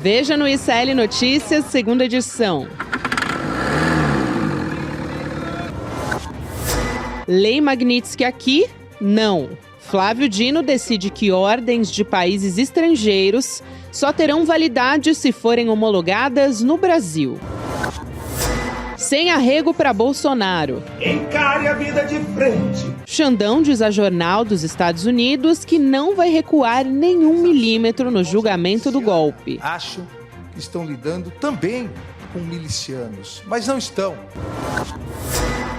Veja no ICL Notícias, segunda edição. Lei Magnitsky aqui? Não. Flávio Dino decide que ordens de países estrangeiros só terão validade se forem homologadas no Brasil. Sem arrego para Bolsonaro. Encare a vida de frente. Xandão diz a Jornal dos Estados Unidos que não vai recuar nenhum milímetro no julgamento do golpe. Acho que estão lidando também com milicianos, mas não estão.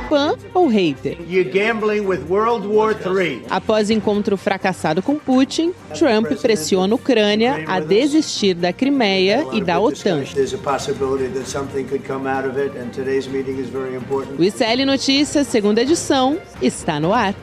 Fã ou hater? You're gambling with World War III. Após encontro fracassado com Putin, Trump pressiona a Ucrânia a desistir da Crimeia e da OTAN. O ICL Notícias, segunda edição, está no ar.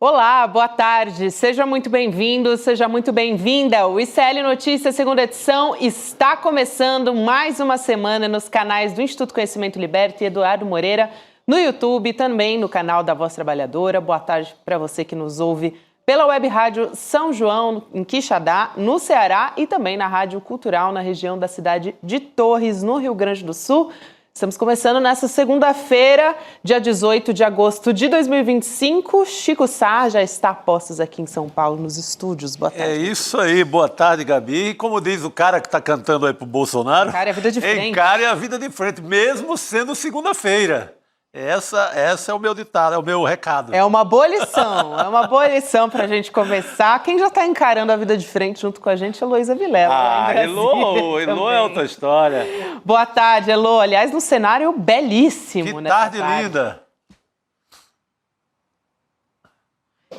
Olá, boa tarde. Seja muito bem-vindo, seja muito bem-vinda. O ICL Notícias, segunda edição, está começando mais uma semana nos canais do Instituto Conhecimento Liberta e Eduardo Moreira, no YouTube, também no canal da Voz Trabalhadora. Boa tarde para você que nos ouve pela Web Rádio São João, em Quixadá, no Ceará, e também na Rádio Cultural, na região da cidade de Torres, no Rio Grande do Sul. Estamos começando nessa segunda-feira, dia 18 de agosto de 2025. Chico Sá já está a postos aqui em São Paulo, nos estúdios. Boa tarde. É isso aí, boa tarde, Gabi. E como diz o cara que está cantando aí pro Bolsonaro... Encare a vida de frente. Encare a vida de frente, mesmo sendo segunda-feira. Essa é o meu ditado, é o meu recado. É uma boa lição para a gente começar. Quem já está encarando a vida de frente junto com a gente é Heloísa Vilela. Elô é outra história. Boa tarde, Elô. Aliás, no cenário belíssimo. Que tarde linda.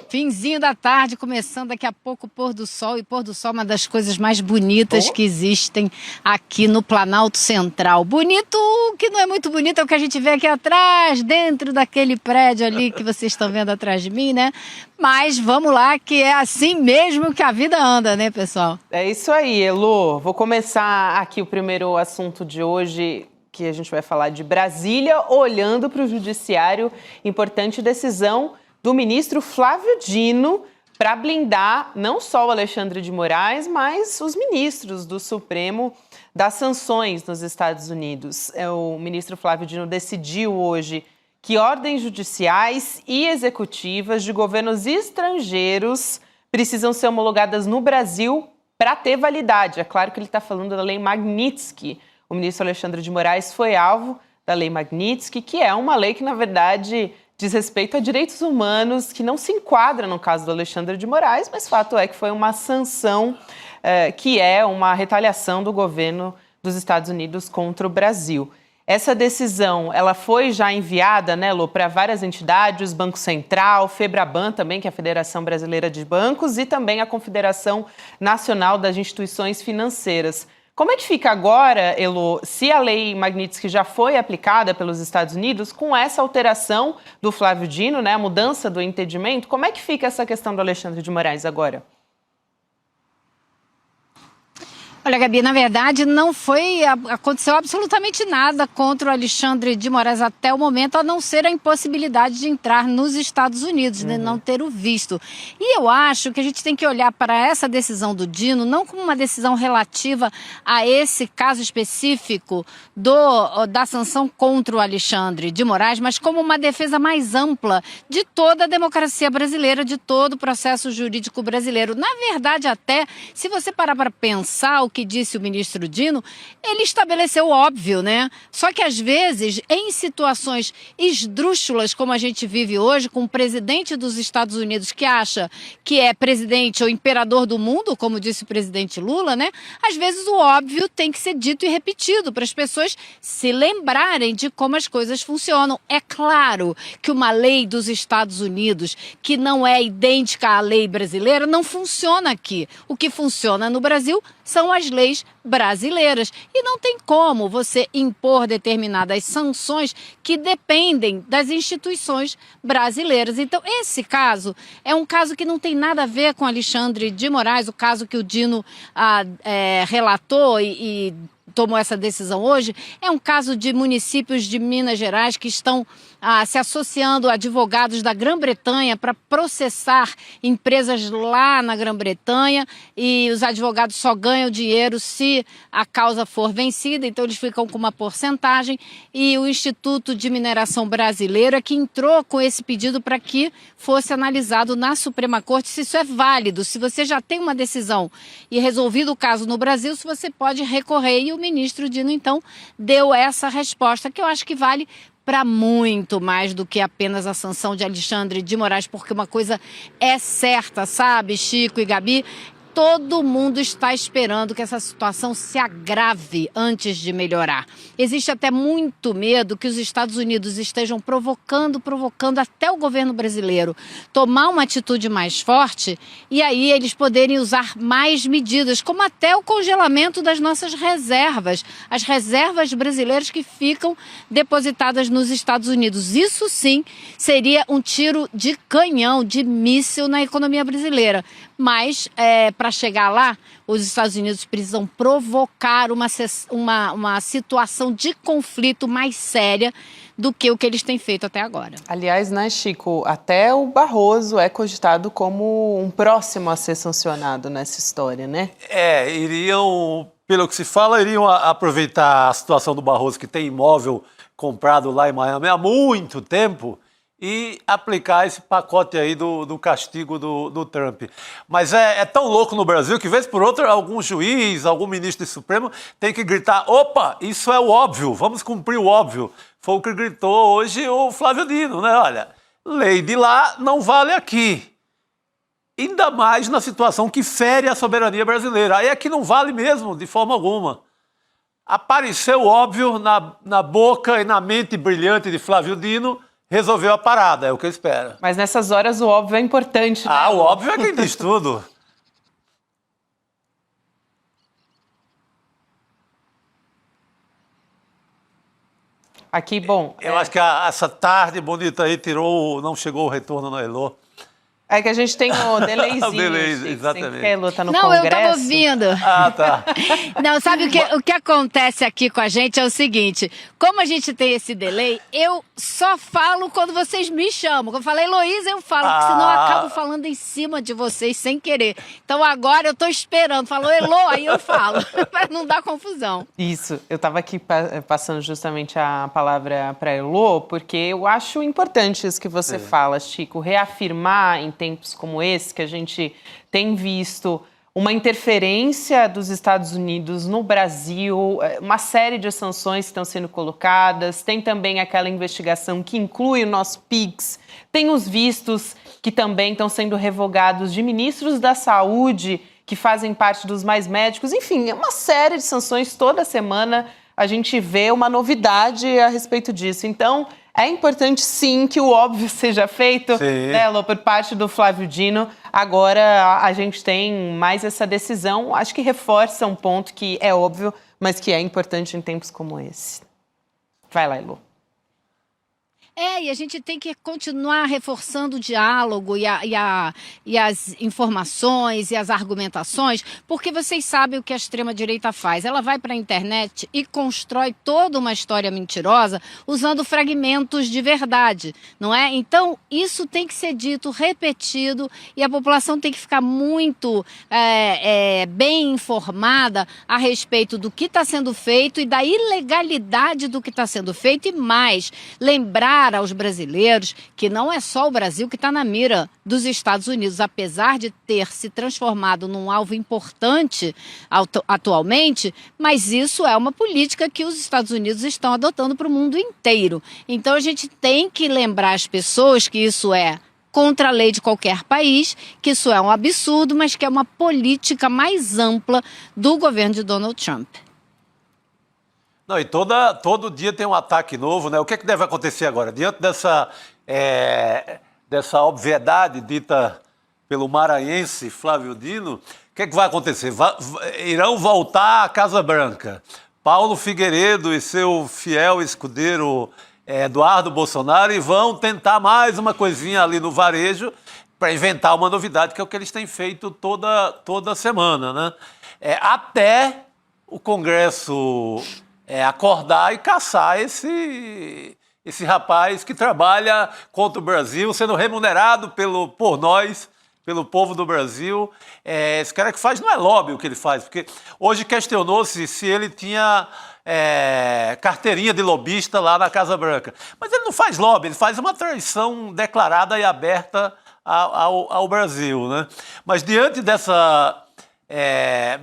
Finzinho da tarde, começando daqui a pouco o pôr do sol. E pôr do sol é uma das coisas mais bonitas que existem aqui no Planalto Central. Bonito, que não é muito bonito, é o que a gente vê aqui atrás, dentro daquele prédio ali que vocês estão vendo atrás de mim, né? Mas vamos lá, que é assim mesmo que a vida anda, né, pessoal? É isso aí, Elô. Vou começar aqui o primeiro assunto de hoje, que a gente vai falar de Brasília, olhando para o judiciário. Importante decisão do ministro Flávio Dino para blindar não só o Alexandre de Moraes, mas os ministros do Supremo das sanções nos Estados Unidos. O ministro Flávio Dino decidiu hoje que ordens judiciais e executivas de governos estrangeiros precisam ser homologadas no Brasil para ter validade. É claro que ele está falando da Lei Magnitsky. O ministro Alexandre de Moraes foi alvo da Lei Magnitsky, que é uma lei que, na verdade, diz respeito a direitos humanos, que não se enquadra no caso do Alexandre de Moraes, mas fato é que foi uma sanção que é uma retaliação do governo dos Estados Unidos contra o Brasil. Essa decisão, ela foi já enviada, né, Lô, para várias entidades, Banco Central, Febraban também, que é a Federação Brasileira de Bancos, e também a Confederação Nacional das Instituições Financeiras. Como é que fica agora, Elô, se a Lei Magnitsky já foi aplicada pelos Estados Unidos, com essa alteração do Flávio Dino, né, a mudança do entendimento, como é que fica essa questão do Alexandre de Moraes agora? Olha, Gabi, na verdade aconteceu absolutamente nada contra o Alexandre de Moraes até o momento, a não ser a impossibilidade de entrar nos Estados Unidos, né, não ter o visto. E eu acho que a gente tem que olhar para essa decisão do Dino não como uma decisão relativa a esse caso específico da sanção contra o Alexandre de Moraes, mas como uma defesa mais ampla de toda a democracia brasileira, de todo o processo jurídico brasileiro. Na verdade, até, se você parar para pensar o que disse o ministro Dino, ele estabeleceu o óbvio, né? Só que às vezes, em situações esdrúxulas como a gente vive hoje, com o presidente dos Estados Unidos que acha que é presidente ou imperador do mundo, como disse o presidente Lula, né? Às vezes o óbvio tem que ser dito e repetido para as pessoas se lembrarem de como as coisas funcionam. É claro que uma lei dos Estados Unidos que não é idêntica à lei brasileira não funciona aqui. O que funciona no Brasil são as leis brasileiras. E não tem como você impor determinadas sanções que dependem das instituições brasileiras. Então, esse caso é um caso que não tem nada a ver com Alexandre de Moraes, o caso que o Dino relatou e tomou essa decisão hoje, é um caso de municípios de Minas Gerais que estão se associando a advogados da Grã-Bretanha para processar empresas lá na Grã-Bretanha, e os advogados só ganham dinheiro se a causa for vencida, então eles ficam com uma porcentagem, e o Instituto de Mineração Brasileiro é que entrou com esse pedido para que fosse analisado na Suprema Corte se isso é válido, se você já tem uma decisão e resolvido o caso no Brasil, se você pode recorrer. E o ministro Dino, então, deu essa resposta, que eu acho que vale para muito mais do que apenas a sanção de Alexandre de Moraes, porque uma coisa é certa, sabe, Chico e Gabi? Todo mundo está esperando que essa situação se agrave antes de melhorar. Existe até muito medo que os Estados Unidos estejam provocando até o governo brasileiro tomar uma atitude mais forte, e aí eles poderem usar mais medidas, como até o congelamento das nossas reservas, as reservas brasileiras que ficam depositadas nos Estados Unidos. Isso sim seria um tiro de canhão, de míssil na economia brasileira. Mas, para chegar lá, os Estados Unidos precisam provocar uma situação de conflito mais séria do que o que eles têm feito até agora. Aliás, né, Chico, até o Barroso é cogitado como um próximo a ser sancionado nessa história, né? Iriam, pelo que se fala, iriam aproveitar a situação do Barroso, que tem imóvel comprado lá em Miami há muito tempo, e aplicar esse pacote aí do castigo do Trump. Mas é tão louco no Brasil que, vez por outra, algum juiz, algum ministro do Supremo tem que gritar: opa, isso é o óbvio, vamos cumprir o óbvio. Foi o que gritou hoje o Flávio Dino, né? Olha, lei de lá não vale aqui. Ainda mais na situação que fere a soberania brasileira. Aí é que não vale mesmo, de forma alguma. Apareceu o óbvio na boca e na mente brilhante de Flávio Dino, resolveu a parada, é o que eu espero. Mas nessas horas o óbvio é importante, né? O óbvio é quem diz tudo. Aqui, bom... Eu acho que essa tarde bonita aí não chegou o retorno no Elô. É que a gente tem o delayzinho. O delay, Chico, exatamente. Que a Elô tá no Não, Congresso. eu tava ouvindo. Tá. Não, sabe o que acontece aqui com a gente é o seguinte: como a gente tem esse delay, eu só falo quando vocês me chamam. Quando eu falo Heloísa, eu falo, porque senão eu acabo falando em cima de vocês sem querer. Então agora eu tô esperando. Falou Elô, aí eu falo, para não dar confusão. Isso, eu estava aqui passando justamente a palavra para Elô, porque eu acho importante isso que você fala, Chico, reafirmar em tempos como esse, que a gente tem visto uma interferência dos Estados Unidos no Brasil, uma série de sanções que estão sendo colocadas, tem também aquela investigação que inclui o nosso PIX, tem os vistos que também estão sendo revogados de ministros da saúde que fazem parte dos mais médicos, enfim, é uma série de sanções. Toda semana a gente vê uma novidade a respeito disso. Então, é importante, sim, que o óbvio seja feito, né, Lô, por parte do Flávio Dino. Agora, a gente tem mais essa decisão. Acho que reforça um ponto que é óbvio, mas que é importante em tempos como esse. Vai lá, Elô. E a gente tem que continuar reforçando o diálogo e as informações e as argumentações, porque vocês sabem o que a extrema-direita faz. Ela vai para a internet e constrói toda uma história mentirosa usando fragmentos de verdade, não é? Então, isso tem que ser dito, repetido, e a população tem que ficar muito bem informada a respeito do que está sendo feito e da ilegalidade do que está sendo feito, e mais, lembrar aos brasileiros que não é só o Brasil que está na mira dos Estados Unidos, apesar de ter se transformado num alvo importante atualmente, mas isso é uma política que os Estados Unidos estão adotando para o mundo inteiro. Então a gente tem que lembrar as pessoas que isso é contra a lei de qualquer país, que isso é um absurdo, mas que é uma política mais ampla do governo de Donald Trump. Não, e todo dia tem um ataque novo, né? O que é que deve acontecer agora? Diante dessa obviedade dita pelo maranhense Flávio Dino, o que é que vai acontecer? Irão voltar à Casa Branca. Paulo Figueiredo e seu fiel escudeiro Eduardo Bolsonaro, e vão tentar mais uma coisinha ali no varejo para inventar uma novidade, que é o que eles têm feito toda semana, né? Até o Congresso acordar e caçar esse rapaz que trabalha contra o Brasil, sendo remunerado por nós, pelo povo do Brasil. Esse cara que faz, não é lobby o que ele faz, porque hoje questionou-se se ele tinha carteirinha de lobista lá na Casa Branca. Mas ele não faz lobby, ele faz uma traição declarada e aberta ao Brasil, né? Mas diante dessa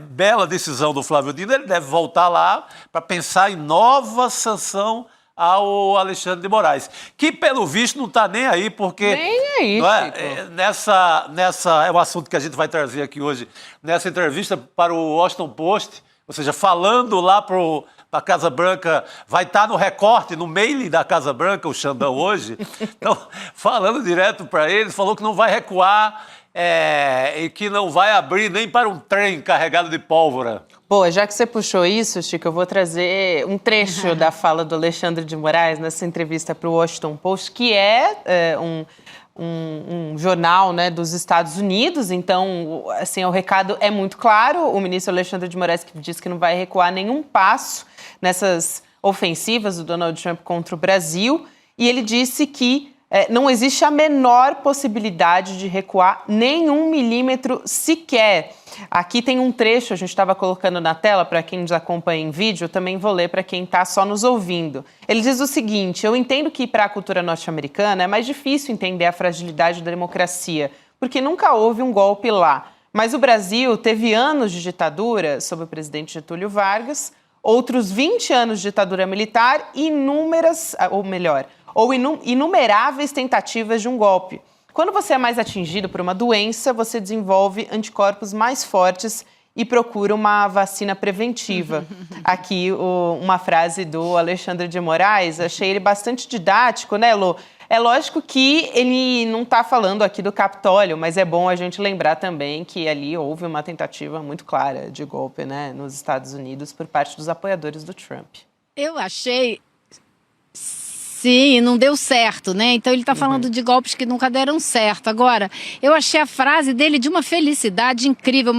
bela decisão do Flávio Dino, ele deve voltar lá para pensar em nova sanção ao Alexandre de Moraes, que pelo visto não está nem aí, porque nem aí, não nessa é um assunto que a gente vai trazer aqui hoje, nessa entrevista para o Washington Post, ou seja, falando lá para a Casa Branca, vai estar no recorte, no mail da Casa Branca, o Xandão hoje, então, falando direto para ele, falou que não vai recuar e que não vai abrir nem para um trem carregado de pólvora. Boa, já que você puxou isso, Chico, eu vou trazer um trecho da fala do Alexandre de Moraes nessa entrevista para o Washington Post, que é um jornal, né, dos Estados Unidos. Então, assim, o recado é muito claro. O ministro Alexandre de Moraes que diz que não vai recuar nenhum passo nessas ofensivas do Donald Trump contra o Brasil. E ele disse que não existe a menor possibilidade de recuar nem 1 milímetro sequer. Aqui tem um trecho, a gente estava colocando na tela para quem nos acompanha em vídeo, eu também vou ler para quem está só nos ouvindo. Ele diz o seguinte: eu entendo que para a cultura norte-americana é mais difícil entender a fragilidade da democracia, porque nunca houve um golpe lá. Mas o Brasil teve anos de ditadura sob o presidente Getúlio Vargas, outros 20 anos de ditadura militar e inumeráveis tentativas de um golpe. Quando você é mais atingido por uma doença, você desenvolve anticorpos mais fortes e procura uma vacina preventiva. Aqui uma frase do Alexandre de Moraes, achei ele bastante didático, né, Lô? É lógico que ele não está falando aqui do Capitólio, mas é bom a gente lembrar também que ali houve uma tentativa muito clara de golpe, né, nos Estados Unidos por parte dos apoiadores do Trump. Eu achei... Sim, não deu certo, né? Então ele está falando de golpes que nunca deram certo. Agora, eu achei a frase dele de uma felicidade incrível,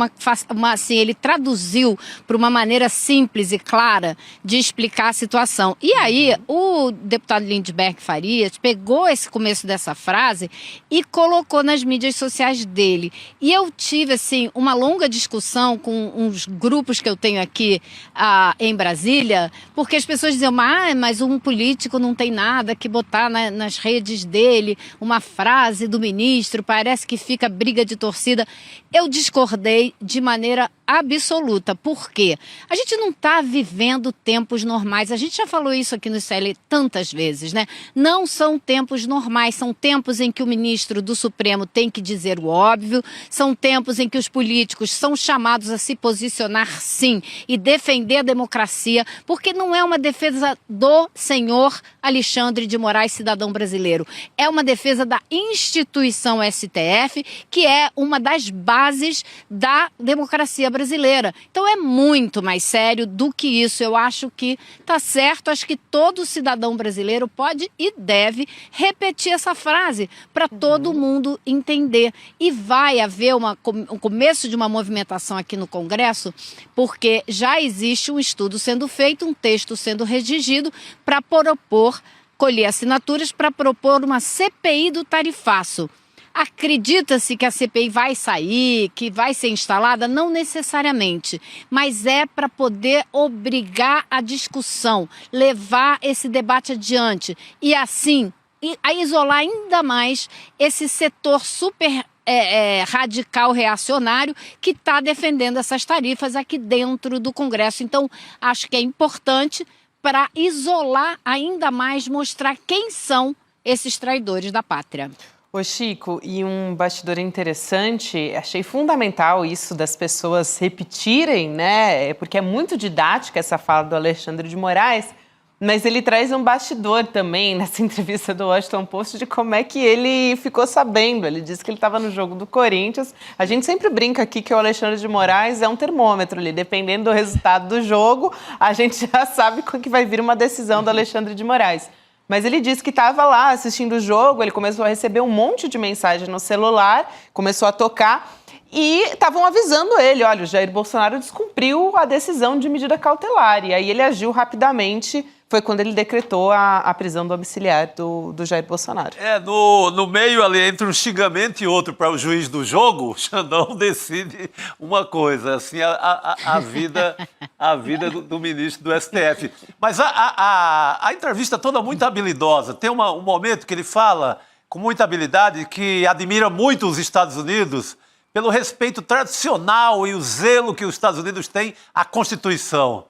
assim, ele traduziu para uma maneira simples e clara de explicar a situação. E aí, o deputado Lindbergh Farias pegou esse começo dessa frase e colocou nas mídias sociais dele. E eu tive, assim, uma longa discussão com uns grupos que eu tenho aqui em Brasília, porque as pessoas diziam, mas um político não tem nada que botar nas redes dele, uma frase do ministro, parece que fica briga de torcida. Eu discordei de maneira absoluta. Por quê? A gente não está vivendo tempos normais. A gente já falou isso aqui no CL tantas vezes, né? Não são tempos normais, são tempos em que o ministro do Supremo tem que dizer o óbvio, são tempos em que os políticos são chamados a se posicionar, sim, e defender a democracia, porque não é uma defesa do senhor Alexandre de Moraes, cidadão brasileiro. É uma defesa da instituição STF, que é uma das bases da democracia brasileira. Então é muito mais sério do que isso. Eu acho que está certo, acho que todo cidadão brasileiro pode e deve repetir essa frase para todo mundo entender. E vai haver um começo de uma movimentação aqui no Congresso, porque já existe um estudo sendo feito, um texto sendo redigido para colher assinaturas para propor uma CPI do tarifaço. Acredita-se que a CPI vai sair, que vai ser instalada? Não necessariamente, mas é para poder obrigar a discussão, levar esse debate adiante e assim a isolar ainda mais esse setor super radical reacionário que está defendendo essas tarifas aqui dentro do Congresso. Então, acho que é importante para isolar ainda mais, mostrar quem são esses traidores da pátria. Ô Chico, e um bastidor interessante, achei fundamental isso das pessoas repetirem, né? Porque é muito didática essa fala do Alexandre de Moraes, mas ele traz um bastidor também nessa entrevista do Washington Post de como é que ele ficou sabendo. Ele disse que ele estava no jogo do Corinthians. A gente sempre brinca aqui que o Alexandre de Moraes é um termômetro ali. Dependendo do resultado do jogo, a gente já sabe que vai vir uma decisão do Alexandre de Moraes. Mas ele disse que estava lá assistindo o jogo, ele começou a receber um monte de mensagem no celular, começou a tocar E estavam avisando ele, olha, o Jair Bolsonaro descumpriu a decisão de medida cautelar. E aí ele agiu rapidamente, foi quando ele decretou a prisão domiciliar do Jair Bolsonaro. No meio ali, entre um xingamento e outro para o juiz do jogo, o Xandão decide uma coisa, assim, a vida do ministro do STF. Mas a entrevista toda muito habilidosa. Tem um momento que ele fala com muita habilidade que admira muito os Estados Unidos pelo respeito tradicional e o zelo que os Estados Unidos têm à Constituição.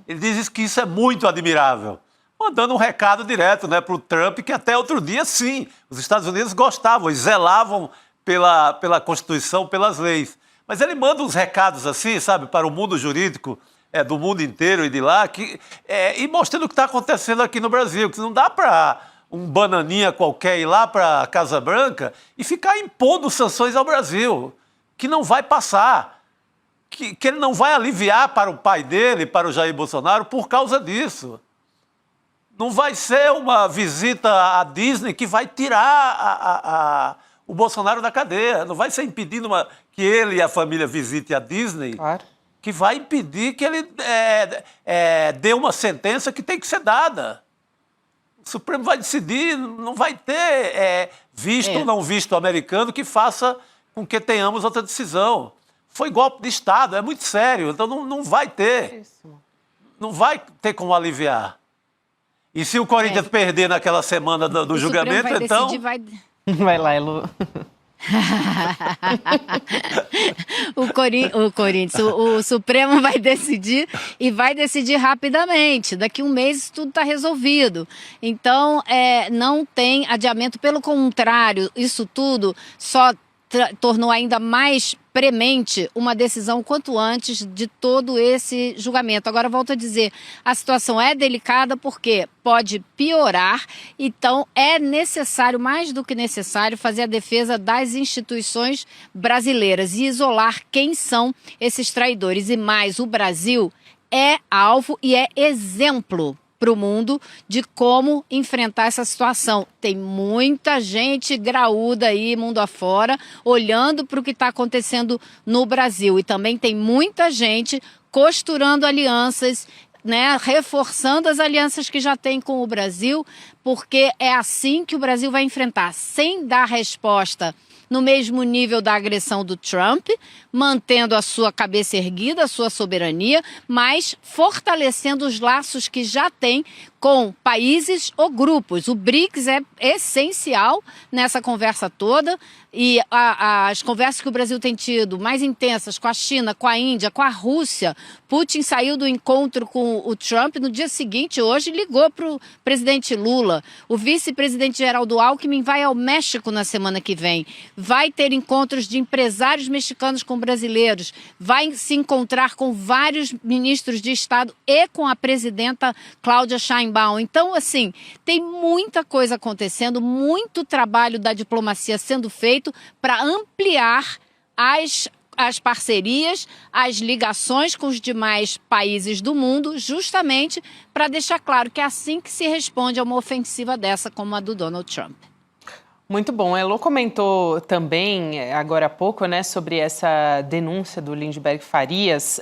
Ele diz que isso é muito admirável, mandando um recado direto, né, para o Trump, que até outro dia, sim, os Estados Unidos gostavam e zelavam pela Constituição, pelas leis. Mas ele manda uns recados assim, sabe, para o mundo jurídico do mundo inteiro e de lá, e mostrando o que está acontecendo aqui no Brasil, que não dá para um bananinha qualquer ir lá para a Casa Branca e ficar impondo sanções ao Brasil, que não vai passar, que ele não vai aliviar para o pai dele, para o Jair Bolsonaro, por causa disso. Não vai ser uma visita à Disney que vai tirar o Bolsonaro da cadeia. Não vai ser impedindo que ele e a família visitem a Disney, claro, que vai impedir que ele dê uma sentença que tem que ser dada. O Supremo vai decidir, não vai ter visto ou não visto americano que faça com que tenhamos outra decisão. Foi golpe de Estado, é muito sério, então não vai ter. Não vai ter como aliviar. E se o Corinthians perder naquela semana do julgamento, vai então... Vai lá, Elu. O Supremo vai decidir e vai decidir rapidamente. Daqui um mês tudo está resolvido. Então, não tem adiamento. Pelo contrário, isso tudo só tornou ainda mais premente uma decisão quanto antes de todo esse julgamento. Agora, volto a dizer, a situação é delicada porque pode piorar, então é necessário, mais do que necessário, fazer a defesa das instituições brasileiras e isolar quem são esses traidores. E mais, o Brasil é alvo e é exemplo para o mundo de como enfrentar essa situação. Tem muita gente graúda aí, mundo afora, olhando para o que está acontecendo no Brasil. E também tem muita gente costurando alianças, né, reforçando as alianças que já tem com o Brasil, porque é assim que o Brasil vai enfrentar, sem dar resposta no mesmo nível da agressão do Trump, mantendo a sua cabeça erguida, a sua soberania, mas fortalecendo os laços que já tem com países ou grupos. O BRICS é essencial nessa conversa toda e as conversas que o Brasil tem tido mais intensas com a China, com a Índia, com a Rússia. Putin saiu do encontro com o Trump no dia seguinte, hoje ligou para o presidente Lula. O vice-presidente Geraldo Alckmin vai ao México na semana que vem. Vai ter encontros de empresários mexicanos com brasileiros. Vai se encontrar com vários ministros de Estado e com a presidenta Cláudia Sheinbaum. Então, assim, tem muita coisa acontecendo, muito trabalho da diplomacia sendo feito para ampliar as parcerias, as ligações com os demais países do mundo, justamente para deixar claro que é assim que se responde a uma ofensiva dessa como a do Donald Trump. Muito bom. A Elo comentou também, agora há pouco, né, sobre essa denúncia do Lindbergh Farias,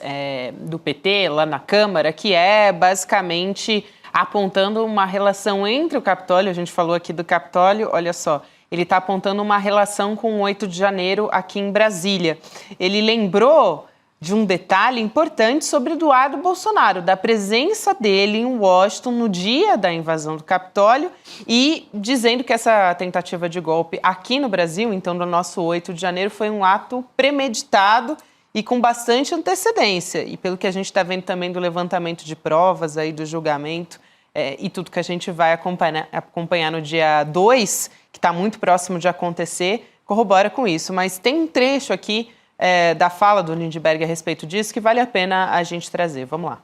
do PT, lá na Câmara, que é basicamente apontando uma relação entre o Capitólio, a gente falou aqui do Capitólio, olha só, ele está apontando uma relação com o 8 de janeiro aqui em Brasília. Ele lembrou de um detalhe importante sobre Eduardo Bolsonaro, da presença dele em Washington no dia da invasão do Capitólio e dizendo que essa tentativa de golpe aqui no Brasil, então no nosso 8 de janeiro, foi um ato premeditado e com bastante antecedência. E pelo que a gente está vendo também do levantamento de provas, aí, do julgamento e tudo que a gente vai acompanhar no dia 2, que está muito próximo de acontecer, corrobora com isso. Mas tem um trecho aqui da fala do Lindbergh a respeito disso que vale a pena a gente trazer. Vamos lá.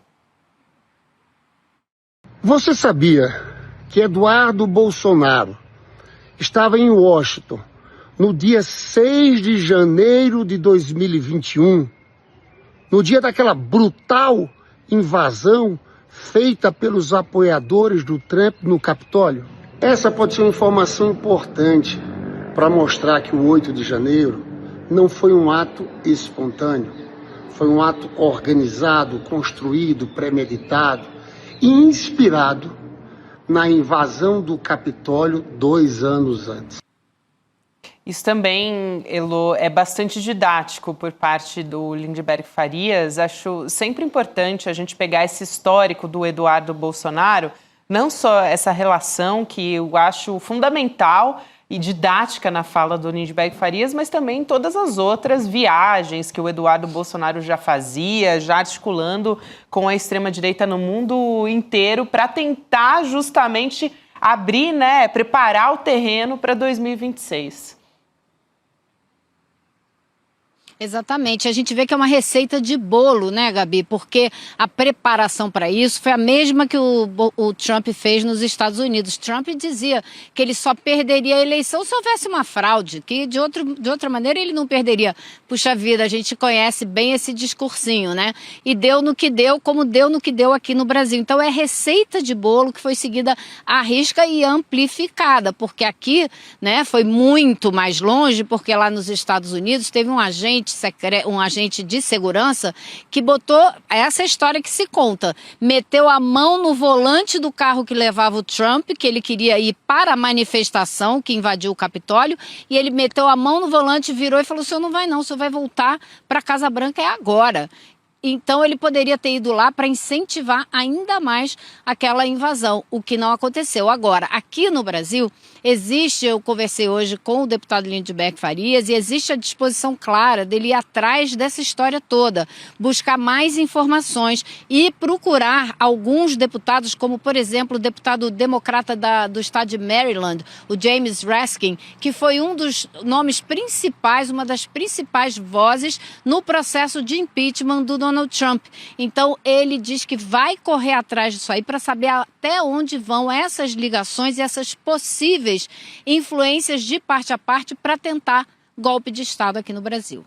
Você sabia que Eduardo Bolsonaro estava em Washington no dia 6 de janeiro de 2021, no dia daquela brutal invasão feita pelos apoiadores do Trump no Capitólio? Essa pode ser uma informação importante para mostrar que o 8 de janeiro não foi um ato espontâneo, foi um ato organizado, construído, premeditado e inspirado na invasão do Capitólio 2 anos antes. Isso também, Elô, é bastante didático por parte do Lindenberg Farias. Acho sempre importante a gente pegar esse histórico do Eduardo Bolsonaro, não só essa relação que eu acho fundamental e didática na fala do Lindenberg Farias, mas também todas as outras viagens que o Eduardo Bolsonaro já fazia, já articulando com a extrema-direita no mundo inteiro para tentar justamente abrir, preparar o terreno para 2026. Exatamente. A gente vê que é uma receita de bolo, né, Gabi? Porque a preparação para isso foi a mesma que o Trump fez nos Estados Unidos. Trump dizia que ele só perderia a eleição se houvesse uma fraude, que de outra maneira ele não perderia. Puxa vida, a gente conhece bem esse discursinho, né? E deu no que deu, como deu no que deu aqui no Brasil. Então é receita de bolo que foi seguida à risca e amplificada, porque aqui, né, foi muito mais longe, porque lá nos Estados Unidos teve um agente de segurança que botou essa história que se conta, meteu a mão no volante do carro que levava o Trump, que ele queria ir para a manifestação que invadiu o Capitólio, e ele meteu a mão no volante, virou e falou: o senhor não vai não, o senhor vai voltar para a Casa Branca agora. Então ele poderia ter ido lá para incentivar ainda mais aquela invasão, o que não aconteceu. Agora, aqui no Brasil, eu conversei hoje com o deputado Lindenberg Farias e existe a disposição clara dele ir atrás dessa história toda, buscar mais informações e procurar alguns deputados, como por exemplo o deputado democrata do estado de Maryland, o James Raskin, que foi um dos nomes principais, uma das principais vozes no processo de impeachment do Donald Trump. Então ele diz que vai correr atrás disso aí para saber até onde vão essas ligações e essas possíveis influências de parte a parte para tentar golpe de Estado aqui no Brasil.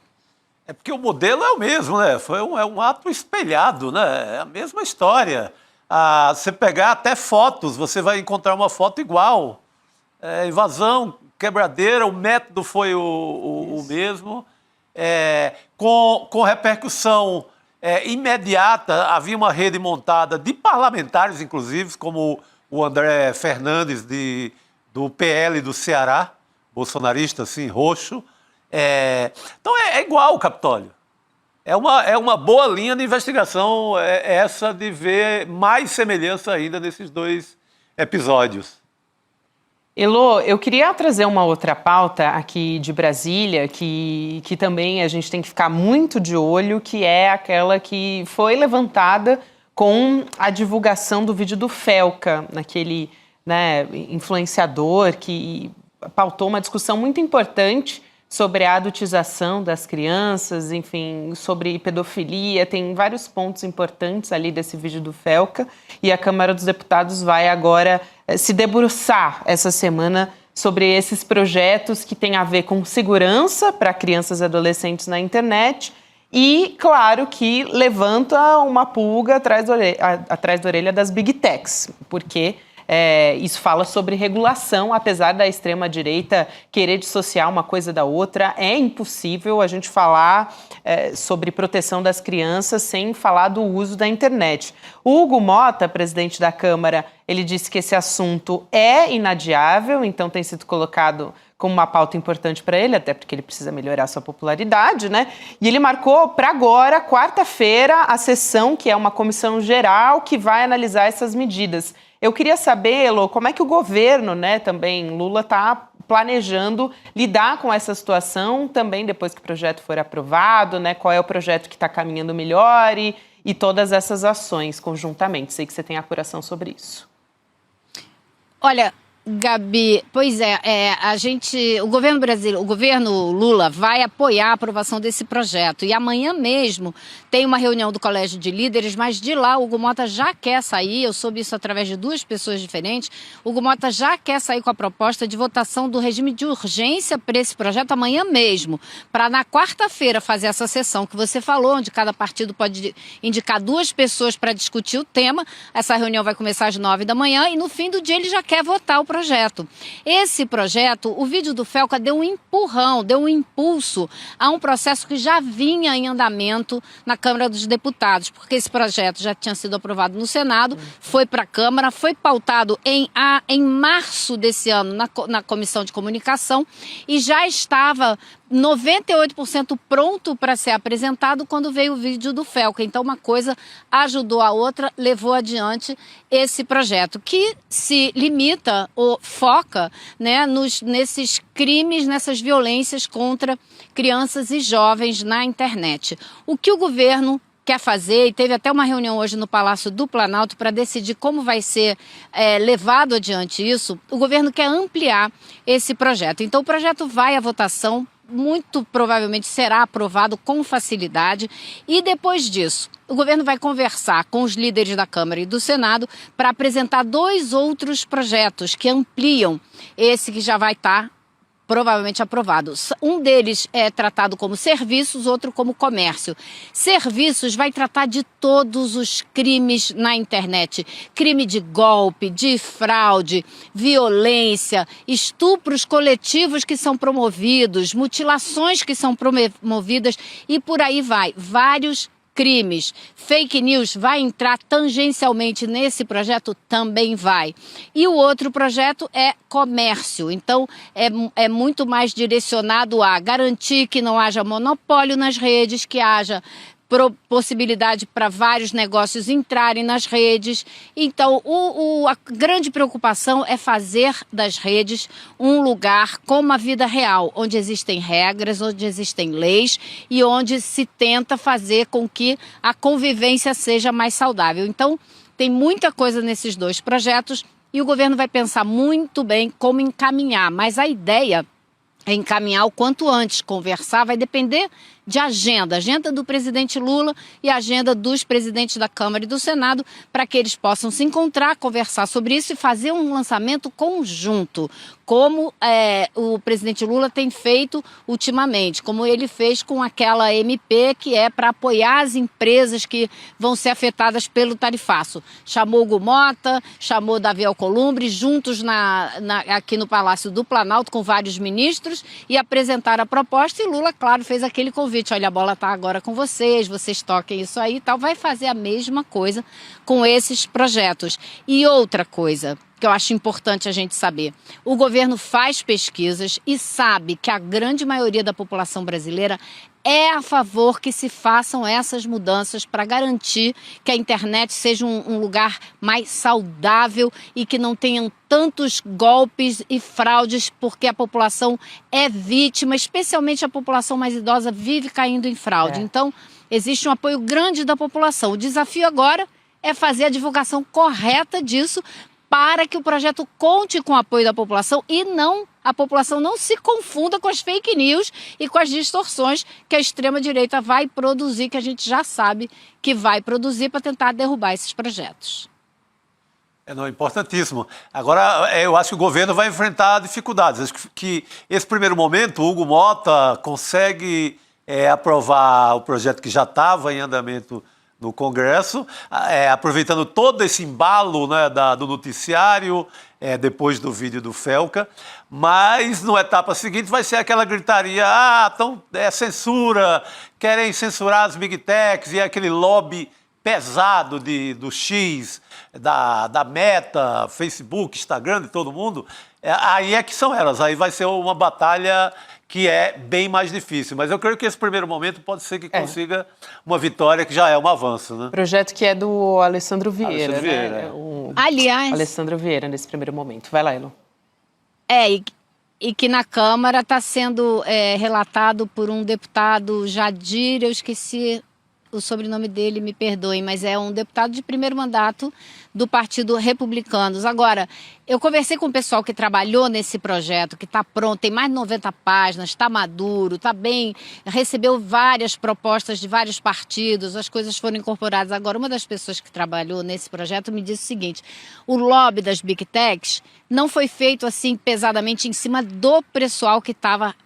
É porque o modelo é o mesmo, né? É um ato espelhado, né? É a mesma história. Você pegar até fotos, você vai encontrar uma foto igual. Invasão, quebradeira, o método foi o mesmo. Com repercussão imediata, havia uma rede montada de parlamentares, inclusive, como o André Fernandes, do PL do Ceará, bolsonarista, assim, roxo. Então é igual o Capitólio. É uma boa linha de investigação essa de ver mais semelhança ainda nesses dois episódios. Elô, eu queria trazer uma outra pauta aqui de Brasília, que também a gente tem que ficar muito de olho, que é aquela que foi levantada com a divulgação do vídeo do Felca, naquele influenciador que pautou uma discussão muito importante sobre a adultização das crianças, enfim, sobre pedofilia. Tem vários pontos importantes ali desse vídeo do Felca, e a Câmara dos Deputados vai agora se debruçar essa semana sobre esses projetos que têm a ver com segurança para crianças e adolescentes na internet e, claro, que levanta uma pulga atrás da orelha das Big Techs, porque isso fala sobre regulação, apesar da extrema-direita querer dissociar uma coisa da outra. É impossível a gente falar sobre proteção das crianças sem falar do uso da internet. O Hugo Mota, presidente da Câmara, ele disse que esse assunto é inadiável, então tem sido colocado como uma pauta importante para ele, até porque ele precisa melhorar sua popularidade, né? E ele marcou para agora, quarta-feira, a sessão, que é uma comissão geral que vai analisar essas medidas. Eu queria saber, Elô, como é que o governo, também Lula, está planejando lidar com essa situação, também depois que o projeto for aprovado, qual é o projeto que está caminhando melhor e todas essas ações conjuntamente. Sei que você tem apuração sobre isso. Olha, Gabi, pois o governo Lula vai apoiar a aprovação desse projeto e amanhã mesmo tem uma reunião do Colégio de Líderes, mas de lá o Hugo Mota já quer sair, eu soube isso através de duas pessoas diferentes, o Hugo Mota já quer sair com a proposta de votação do regime de urgência para esse projeto amanhã mesmo, para na quarta-feira fazer essa sessão que você falou, onde cada partido pode indicar duas pessoas para discutir o tema. Essa reunião vai começar às 9 da manhã e no fim do dia ele já quer votar o projeto. Esse projeto, o vídeo do Felca deu um empurrão, deu um impulso a um processo que já vinha em andamento na Câmara dos Deputados, porque esse projeto já tinha sido aprovado no Senado, foi para a Câmara, foi pautado em março desse ano na Comissão de Comunicação e já estava 98% pronto para ser apresentado quando veio o vídeo do Felca. Então, uma coisa ajudou a outra, levou adiante esse projeto, que se limita ou foca, né, nesses crimes, nessas violências contra crianças e jovens na internet. O que o governo quer fazer, e teve até uma reunião hoje no Palácio do Planalto para decidir como vai ser levado adiante isso, o governo quer ampliar esse projeto. Então, o projeto vai à votação, muito provavelmente será aprovado com facilidade e depois disso o governo vai conversar com os líderes da Câmara e do Senado para apresentar 2 outros projetos que ampliam esse que já vai estar provavelmente aprovado. Um deles é tratado como serviços, outro como comércio. Serviços vai tratar de todos os crimes na internet. Crime de golpe, de fraude, violência, estupros coletivos que são promovidos, mutilações que são promovidas e por aí vai. Vários crimes. Fake news vai entrar tangencialmente nesse projeto? Também vai. E o outro projeto é comércio. Então, é muito mais direcionado a garantir que não haja monopólio nas redes, que haja possibilidade para vários negócios entrarem nas redes. Então, a grande preocupação é fazer das redes um lugar como a vida real, onde existem regras, onde existem leis e onde se tenta fazer com que a convivência seja mais saudável. Então, tem muita coisa nesses 2 projetos e o governo vai pensar muito bem como encaminhar, mas a ideia é encaminhar o quanto antes, conversar, vai depender de agenda do presidente Lula e agenda dos presidentes da Câmara e do Senado, para que eles possam se encontrar, conversar sobre isso e fazer um lançamento conjunto, como o presidente Lula tem feito ultimamente, como ele fez com aquela MP que é para apoiar as empresas que vão ser afetadas pelo tarifaço. Chamou Hugo Mota, chamou Davi Alcolumbre, juntos aqui no Palácio do Planalto com vários ministros e apresentaram a proposta e Lula, claro, fez aquele convite. Olha, a bola está agora com vocês toquem isso aí e tal. Vai fazer a mesma coisa com esses projetos. E outra coisa que eu acho importante a gente saber. O governo faz pesquisas e sabe que a grande maioria da população brasileira é a favor que se façam essas mudanças para garantir que a internet seja um lugar mais saudável e que não tenham tantos golpes e fraudes, porque a população é vítima, especialmente a população mais idosa vive caindo em fraude. Então, existe um apoio grande da população. O desafio agora é fazer a divulgação correta disso para que o projeto conte com o apoio da população e a população não se confunda com as fake news e com as distorções que a extrema-direita vai produzir, que a gente já sabe que vai produzir para tentar derrubar esses projetos. Não, importantíssimo. Agora, eu acho que o governo vai enfrentar dificuldades. Acho que esse primeiro momento, o Hugo Mota consegue aprovar o projeto que já estava em andamento no Congresso, aproveitando todo esse embalo, né, do noticiário, depois do vídeo do Felca, mas na etapa seguinte vai ser aquela gritaria, então censura, querem censurar as Big Techs e aquele lobby pesado do X, da Meta, Facebook, Instagram, de todo mundo, aí é que são elas, aí vai ser uma batalha que é bem mais difícil. Mas eu creio que esse primeiro momento pode ser que consiga uma vitória, que já é um avanço, né? Projeto que é do Alessandro Vieira, né? Aliás... Alessandro Vieira, nesse primeiro momento. Vai lá, Elo. E que na Câmara está sendo relatado por um deputado, Jadir, eu esqueci o sobrenome dele, me perdoem, mas é um deputado de primeiro mandato do Partido Republicanos. Agora, eu conversei com o pessoal que trabalhou nesse projeto, que está pronto, tem mais de 90 páginas, está maduro, está bem, recebeu várias propostas de vários partidos, as coisas foram incorporadas. Agora, uma das pessoas que trabalhou nesse projeto me disse o seguinte: o lobby das Big Techs não foi feito assim pesadamente em cima do pessoal que estava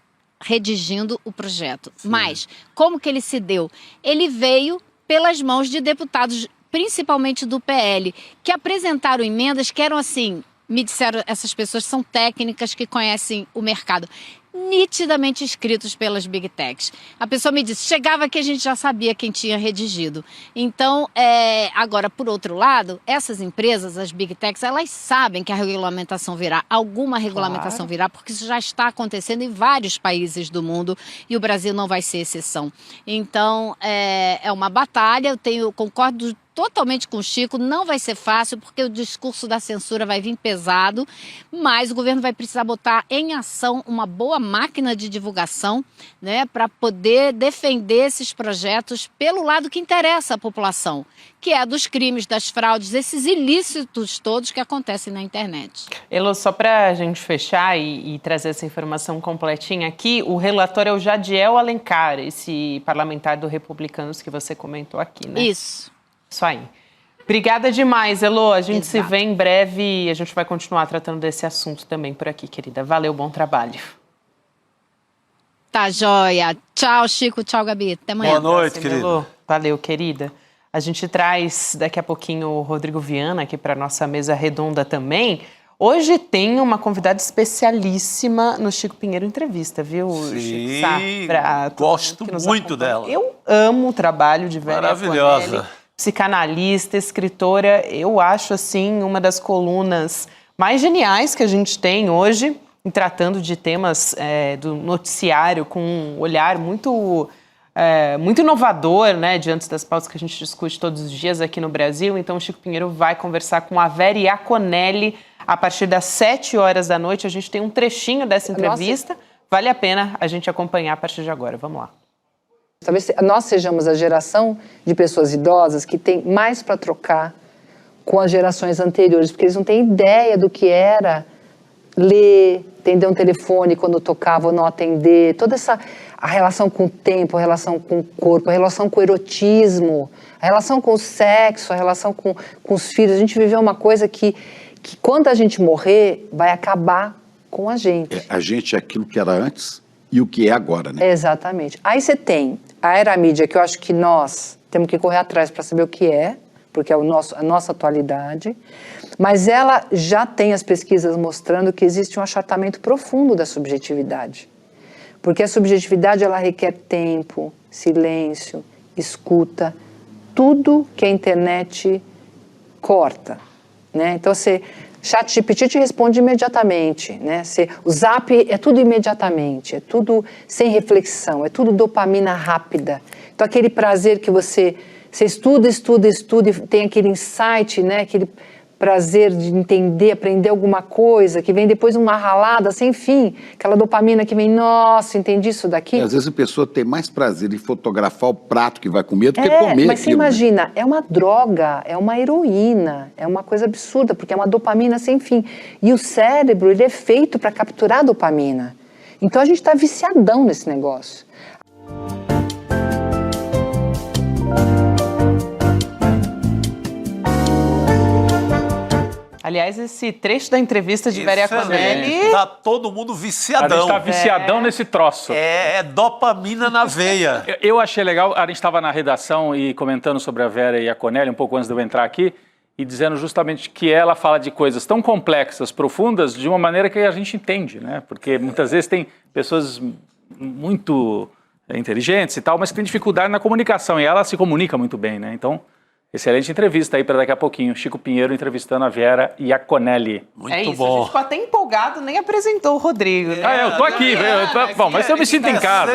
redigindo o projeto. Sim. Mas, como que ele se deu? Ele veio pelas mãos de deputados, principalmente do PL, que apresentaram emendas que eram assim, me disseram, essas pessoas são técnicas que conhecem o mercado, nitidamente escritos pelas Big Techs. A pessoa me disse, chegava aqui a gente já sabia quem tinha redigido. Então, agora, por outro lado, essas empresas, as Big Techs, elas sabem que a regulamentação virá, alguma regulamentação virá, porque isso já está acontecendo em vários países do mundo e o Brasil não vai ser exceção. Então, é uma batalha, concordo totalmente com o Chico, não vai ser fácil porque o discurso da censura vai vir pesado, mas o governo vai precisar botar em ação uma boa máquina de divulgação, né, para poder defender esses projetos pelo lado que interessa à população, que é dos crimes, das fraudes, esses ilícitos todos que acontecem na internet. Elo, só para a gente fechar e trazer essa informação completinha aqui, o relator é o Jadiel Alencar, esse parlamentar do Republicanos que você comentou aqui, né? Isso aí. Obrigada demais, Elo. A gente se vê em breve e a gente vai continuar tratando desse assunto também por aqui, querida. Valeu, bom trabalho. Tá joia. Tchau, Chico. Tchau, Gabi. Até amanhã. Boa noite, querida. Elo. Valeu, querida. A gente traz daqui a pouquinho o Rodrigo Viana aqui para nossa mesa redonda também. Hoje tem uma convidada especialíssima no Chico Pinheiro Entrevista, viu, Sim, Chico? gosto muito dela. Eu amo o trabalho de Vera Maravilhosa. Aconelli, psicanalista, escritora. Eu acho, assim, uma das colunas mais geniais que a gente tem hoje, em tratando de temas do noticiário com um olhar muito inovador, né, diante das pautas que a gente discute todos os dias aqui no Brasil. Então, o Chico Pinheiro vai conversar com a Vera Iaconelli a partir das 7 horas da noite. A gente tem um trechinho dessa entrevista. Vale a pena a gente acompanhar a partir de agora. Vamos lá. Talvez nós sejamos a geração de pessoas idosas que tem mais para trocar com as gerações anteriores, porque eles não têm ideia do que era ler, atender um telefone quando tocava ou não atender, toda a relação com o tempo, a relação com o corpo, a relação com o erotismo, a relação com o sexo, a relação com os filhos. A gente viveu uma coisa que quando a gente morrer, vai acabar com a gente. A gente é aquilo que era antes e o que é agora, né? Exatamente. Aí você tem a era mídia, que eu acho que nós temos que correr atrás para saber o que é, porque é a nossa atualidade, mas ela já tem as pesquisas mostrando que existe um achatamento profundo da subjetividade. Porque a subjetividade, ela requer tempo, silêncio, escuta, tudo que a internet corta, né? Então, ChatGPT te responde imediatamente, né? O Zap é tudo imediatamente, é tudo sem reflexão, é tudo dopamina rápida. Então, aquele prazer que você estuda e tem aquele insight, né? Aquele prazer de entender, aprender alguma coisa, que vem depois uma ralada sem fim, aquela dopamina que vem, nossa, entendi isso daqui. Às vezes a pessoa tem mais prazer em fotografar o prato que vai comer do que comer mas você aquilo, imagina, né? É uma droga, é uma heroína, é uma coisa absurda, porque é uma dopamina sem fim. E o cérebro, ele é feito para capturar a dopamina. Então a gente está viciadão nesse negócio. Aliás, esse trecho da entrevista de Vera Iaconelli... Tá todo mundo viciadão. A gente tá viciadão nesse troço. É dopamina na veia. Eu achei legal, a gente estava na redação e comentando sobre a Vera Iaconelli, um pouco antes de eu entrar aqui, e dizendo justamente que ela fala de coisas tão complexas, profundas, de uma maneira que a gente entende, né? Porque muitas vezes tem pessoas muito inteligentes e tal, mas que têm dificuldade na comunicação, e ela se comunica muito bem, né? Então... excelente entrevista aí para daqui a pouquinho. Chico Pinheiro entrevistando a Vera Iaconelli. Muito isso, bom. A gente ficou até empolgado, nem apresentou o Rodrigo. Né? Eu tô aqui. Bom, mas eu me sinto em casa.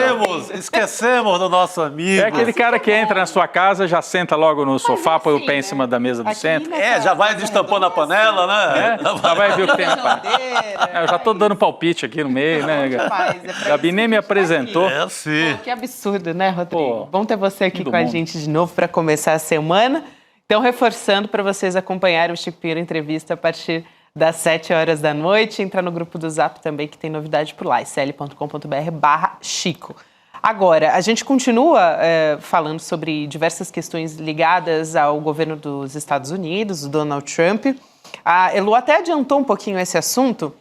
Esquecemos do nosso amigo. É aquele cara que entra na sua casa, já senta logo no sofá, põe o pé em cima da mesa do centro. Já vai destampando a panela, né? Já vai ver o que tem na panela. Eu já tô dando palpite aqui no meio, né? Gabi nem me apresentou. Sim. Pô, que absurdo, né, Rodrigo? Bom ter você aqui com a gente de novo para começar a semana. Então, reforçando para vocês acompanharem o Chico Pinheiro Entrevista a partir das 7 horas da noite. Entrar no grupo do Zap também, que tem novidade por lá, sl.com.br/Chico. Agora, a gente continua falando sobre diversas questões ligadas ao governo dos Estados Unidos, o Donald Trump. A Elu até adiantou um pouquinho esse assunto,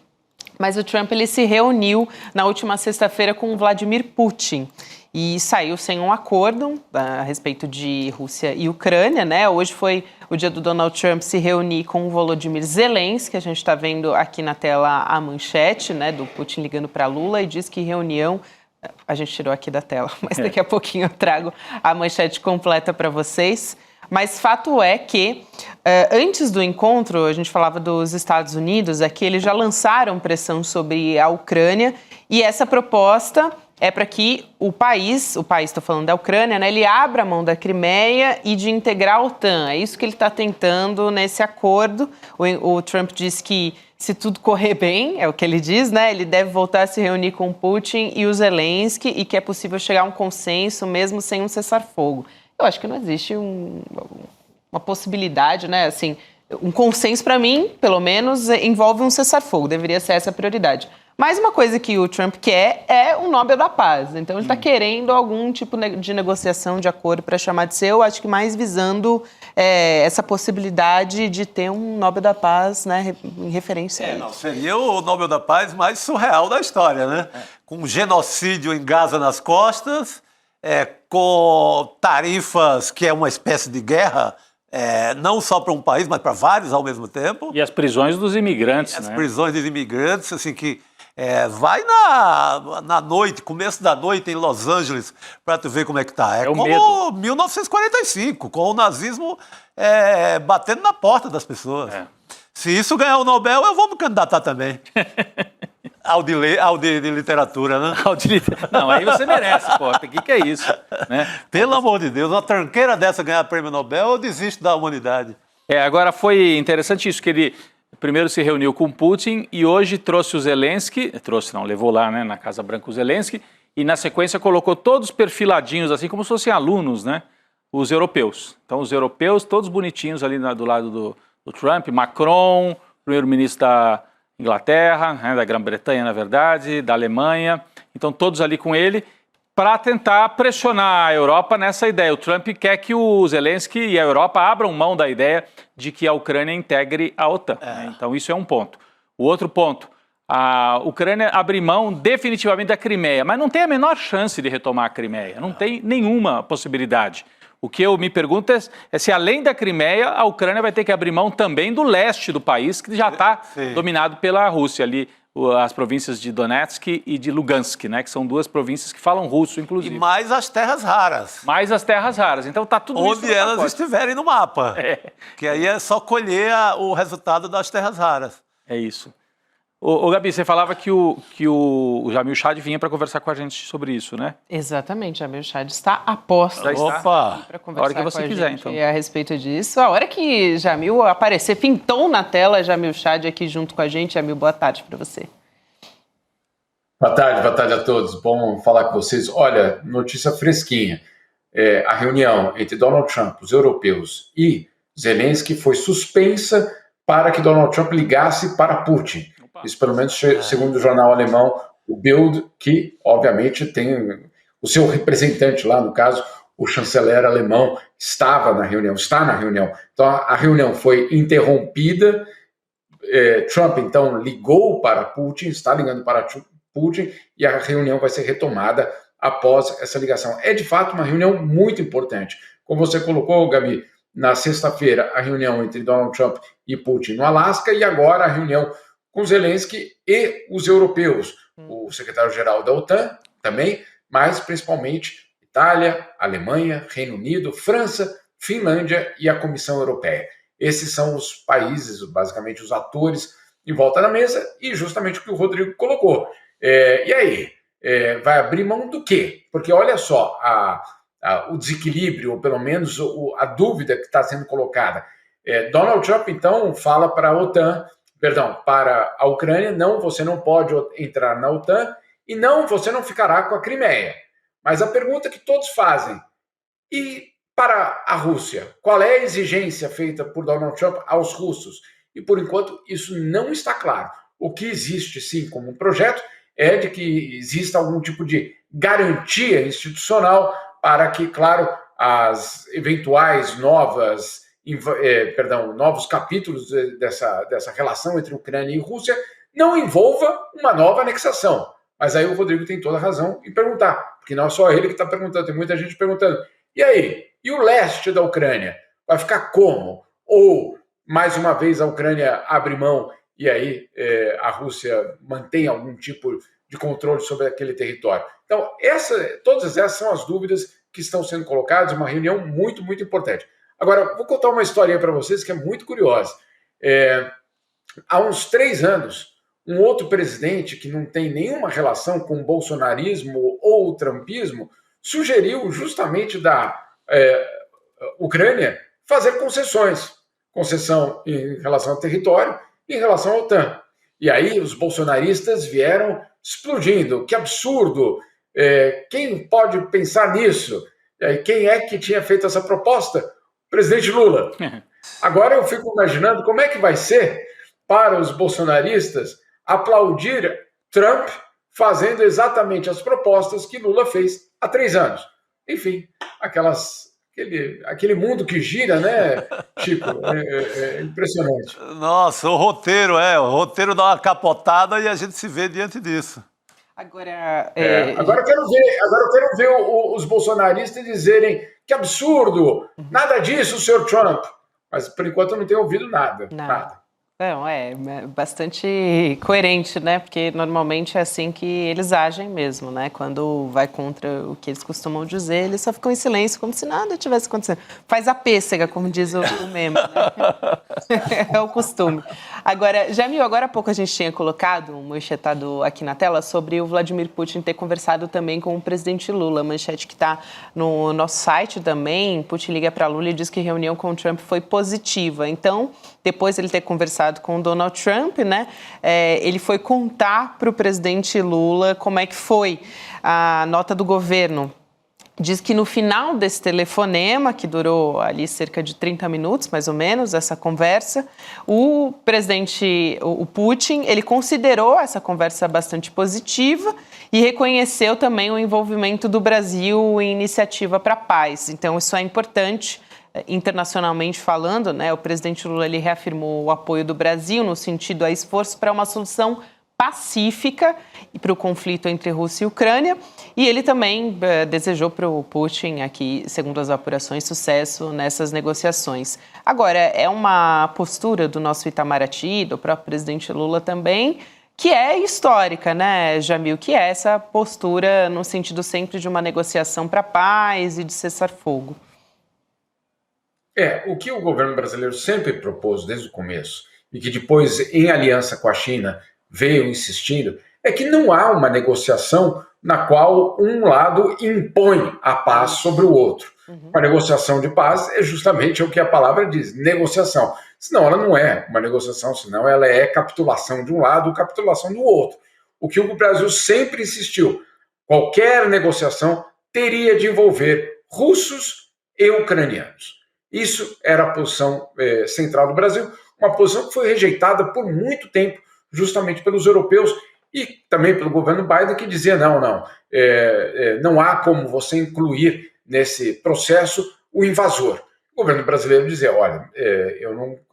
mas o Trump ele se reuniu na última sexta-feira com o Vladimir Putin. E saiu sem um acordo a respeito de Rússia e Ucrânia, né? Hoje foi o dia do Donald Trump se reunir com o Volodymyr Zelensky, que a gente está vendo aqui na tela a manchete, né, do Putin ligando para Lula, e diz que reunião... A gente tirou aqui da tela, mas daqui a pouquinho eu trago a manchete completa para vocês. Mas fato é que, antes do encontro, a gente falava dos Estados Unidos, aqui eles já lançaram pressão sobre a Ucrânia, e essa proposta é para que o país, estou falando da Ucrânia, né, ele abra a mão da Crimeia e de integrar a OTAN. É isso que ele está tentando nesse acordo. O Trump diz que, se tudo correr bem, é o que ele diz, né, ele deve voltar a se reunir com Putin e o Zelensky e que é possível chegar a um consenso mesmo sem um cessar-fogo. Eu acho que não existe uma possibilidade, né, assim, um consenso para mim, pelo menos, envolve um cessar-fogo, deveria ser essa a prioridade. Mas uma coisa que o Trump quer é o Nobel da Paz. Então, ele está querendo algum tipo de negociação, de acordo para chamar de seu, acho que mais visando essa possibilidade de ter um Nobel da Paz, né, em referência a isso. Seria o Nobel da Paz mais surreal da história, né? Com genocídio em Gaza nas costas, com tarifas que é uma espécie de guerra, não só para um país, mas para vários ao mesmo tempo. E as prisões dos imigrantes, As prisões dos imigrantes, assim, que vai na noite, começo da noite em Los Angeles, para tu ver como é que tá. É o como medo. 1945, com o nazismo batendo na porta das pessoas. Se isso ganhar o Nobel, eu vou me candidatar também. Ao de literatura, né? Não, aí você merece, pô. O que é isso? Né? Pelo amor de Deus, uma tranqueira dessa ganhar prêmio Nobel, eu desisto da humanidade. Agora foi interessante isso, que ele primeiro se reuniu com Putin e hoje trouxe o Zelensky, levou lá, né, na Casa Branca o Zelensky, e na sequência colocou todos perfiladinhos, assim como se fossem alunos, né, os europeus. Então os europeus, todos bonitinhos ali do lado do Trump, Macron, primeiro-ministro da Inglaterra, né, da Grã-Bretanha, na verdade, da Alemanha, então todos ali com ele, para tentar pressionar a Europa nessa ideia. O Trump quer que o Zelensky e a Europa abram mão da ideia de que a Ucrânia integre a OTAN. Né? Então isso é um ponto. O outro ponto, a Ucrânia abre mão definitivamente da Crimeia, mas não tem a menor chance de retomar a Crimeia, não tem nenhuma possibilidade. O que eu me pergunto é se, além da Crimeia, a Ucrânia vai ter que abrir mão também do leste do país, que já está dominado pela Rússia, ali as províncias de Donetsk e de Lugansk, né, que são duas províncias que falam russo, inclusive. E mais as terras raras. Mais as terras raras. Então está tudo isso. Onde elas estiverem no mapa. Que aí é só colher o resultado das terras raras. É isso. Ô Gabi, você falava que o Jamil Chad vinha para conversar com a gente sobre isso, né? Exatamente, Jamil Chad está a posto. Opa! Para conversar a hora que você quiser, então. A respeito disso. A hora que Jamil aparecer, pintou na tela Jamil Chad aqui junto com a gente. Jamil, boa tarde para você. Boa tarde a todos. Bom falar com vocês. Olha, notícia fresquinha. A reunião entre Donald Trump, os europeus e Zelensky foi suspensa para que Donald Trump ligasse para Putin. Isso, pelo menos, segundo o jornal alemão, o Bild, que, obviamente, tem o seu representante lá, no caso, o chanceler alemão, está na reunião. Então, a reunião foi interrompida. Trump, então, ligou para Putin, está ligando para Putin, e a reunião vai ser retomada após essa ligação. É, de fato, uma reunião muito importante. Como você colocou, Gabi, na sexta-feira, a reunião entre Donald Trump e Putin no Alasca, e agora a reunião com Zelensky e os europeus, o secretário-geral da OTAN também, mas principalmente Itália, Alemanha, Reino Unido, França, Finlândia e a Comissão Europeia. Esses são os países, basicamente os atores em volta da mesa, e justamente o que o Rodrigo colocou. E aí, vai abrir mão do quê? Porque olha só o desequilíbrio, ou pelo menos a dúvida que está sendo colocada. Donald Trump, então, fala para a Ucrânia, não, você não pode entrar na OTAN e não, você não ficará com a Crimeia. Mas a pergunta que todos fazem, e para a Rússia, qual é a exigência feita por Donald Trump aos russos? E por enquanto isso não está claro. O que existe sim como um projeto é de que exista algum tipo de garantia institucional para que, claro, as eventuais novos capítulos dessa relação entre Ucrânia e Rússia não envolva uma nova anexação. Mas aí o Rodrigo tem toda a razão em perguntar, porque não é só ele que está perguntando, tem muita gente perguntando. E aí? E o leste da Ucrânia? Vai ficar como? ou, mais uma vez, a Ucrânia abre mão e aí a Rússia mantém algum tipo de controle sobre aquele território. Então, todas essas são as dúvidas que estão sendo colocadas, uma reunião muito, muito importante. Agora, vou contar uma historinha para vocês que é muito curiosa. Há uns 3 anos, um outro presidente que não tem nenhuma relação com o bolsonarismo ou o trumpismo sugeriu justamente da Ucrânia fazer concessão em relação ao território e em relação à OTAN. E aí os bolsonaristas vieram explodindo. Que absurdo! Quem pode pensar nisso? Quem é que tinha feito essa proposta? O presidente Lula. Agora eu fico imaginando como é que vai ser para os bolsonaristas aplaudir Trump fazendo exatamente as propostas que Lula fez há 3 anos. Enfim, aquele mundo que gira, né, Chico? É impressionante. Nossa, o roteiro dá uma capotada e a gente se vê diante disso. Agora eu quero ver os bolsonaristas dizerem que absurdo, nada disso, senhor Trump. Mas, por enquanto, eu não tenho ouvido nada. Não, é bastante coerente, né? Porque normalmente é assim que eles agem mesmo, né? Quando vai contra o que eles costumam dizer, eles só ficam em silêncio, como se nada tivesse acontecendo. Faz a pêssega, como diz o meme, né? É o costume. Agora, Jamil, agora há pouco a gente tinha colocado um manchetado aqui na tela sobre o Vladimir Putin ter conversado também com o presidente Lula. A manchete que está no nosso site também. Putin liga para Lula e diz que a reunião com o Trump foi positiva. Então, depois de ele ter conversado com o Donald Trump, né, ele foi contar para o presidente Lula como é que foi a nota do governo. Diz que no final desse telefonema, que durou ali cerca de 30 minutos, mais ou menos, essa conversa, o Putin, ele considerou essa conversa bastante positiva e reconheceu também o envolvimento do Brasil em iniciativa para a paz. Então, isso é importante. Internacionalmente falando, né, o presidente Lula ele reafirmou o apoio do Brasil no sentido a esforço para uma solução pacífica e para o conflito entre Rússia e Ucrânia. E ele também desejou para o Putin, aqui, segundo as apurações, sucesso nessas negociações. Agora, é uma postura do nosso Itamaraty, do próprio presidente Lula também, que é histórica, né, Jamil? Que é essa postura no sentido sempre de uma negociação para a paz e de cessar-fogo. O que o governo brasileiro sempre propôs desde o começo, e que depois, em aliança com a China, veio insistindo, é que não há uma negociação na qual um lado impõe a paz sobre o outro. Uma negociação de paz é justamente o que a palavra diz, negociação. Senão ela não é uma negociação, senão ela é capitulação de um lado, capitulação do outro. O que o Brasil sempre insistiu, qualquer negociação teria de envolver russos e ucranianos. Isso era a posição central do Brasil, uma posição que foi rejeitada por muito tempo, justamente pelos europeus e também pelo governo Biden, que dizia não há como você incluir nesse processo o invasor. O governo brasileiro dizia, olha,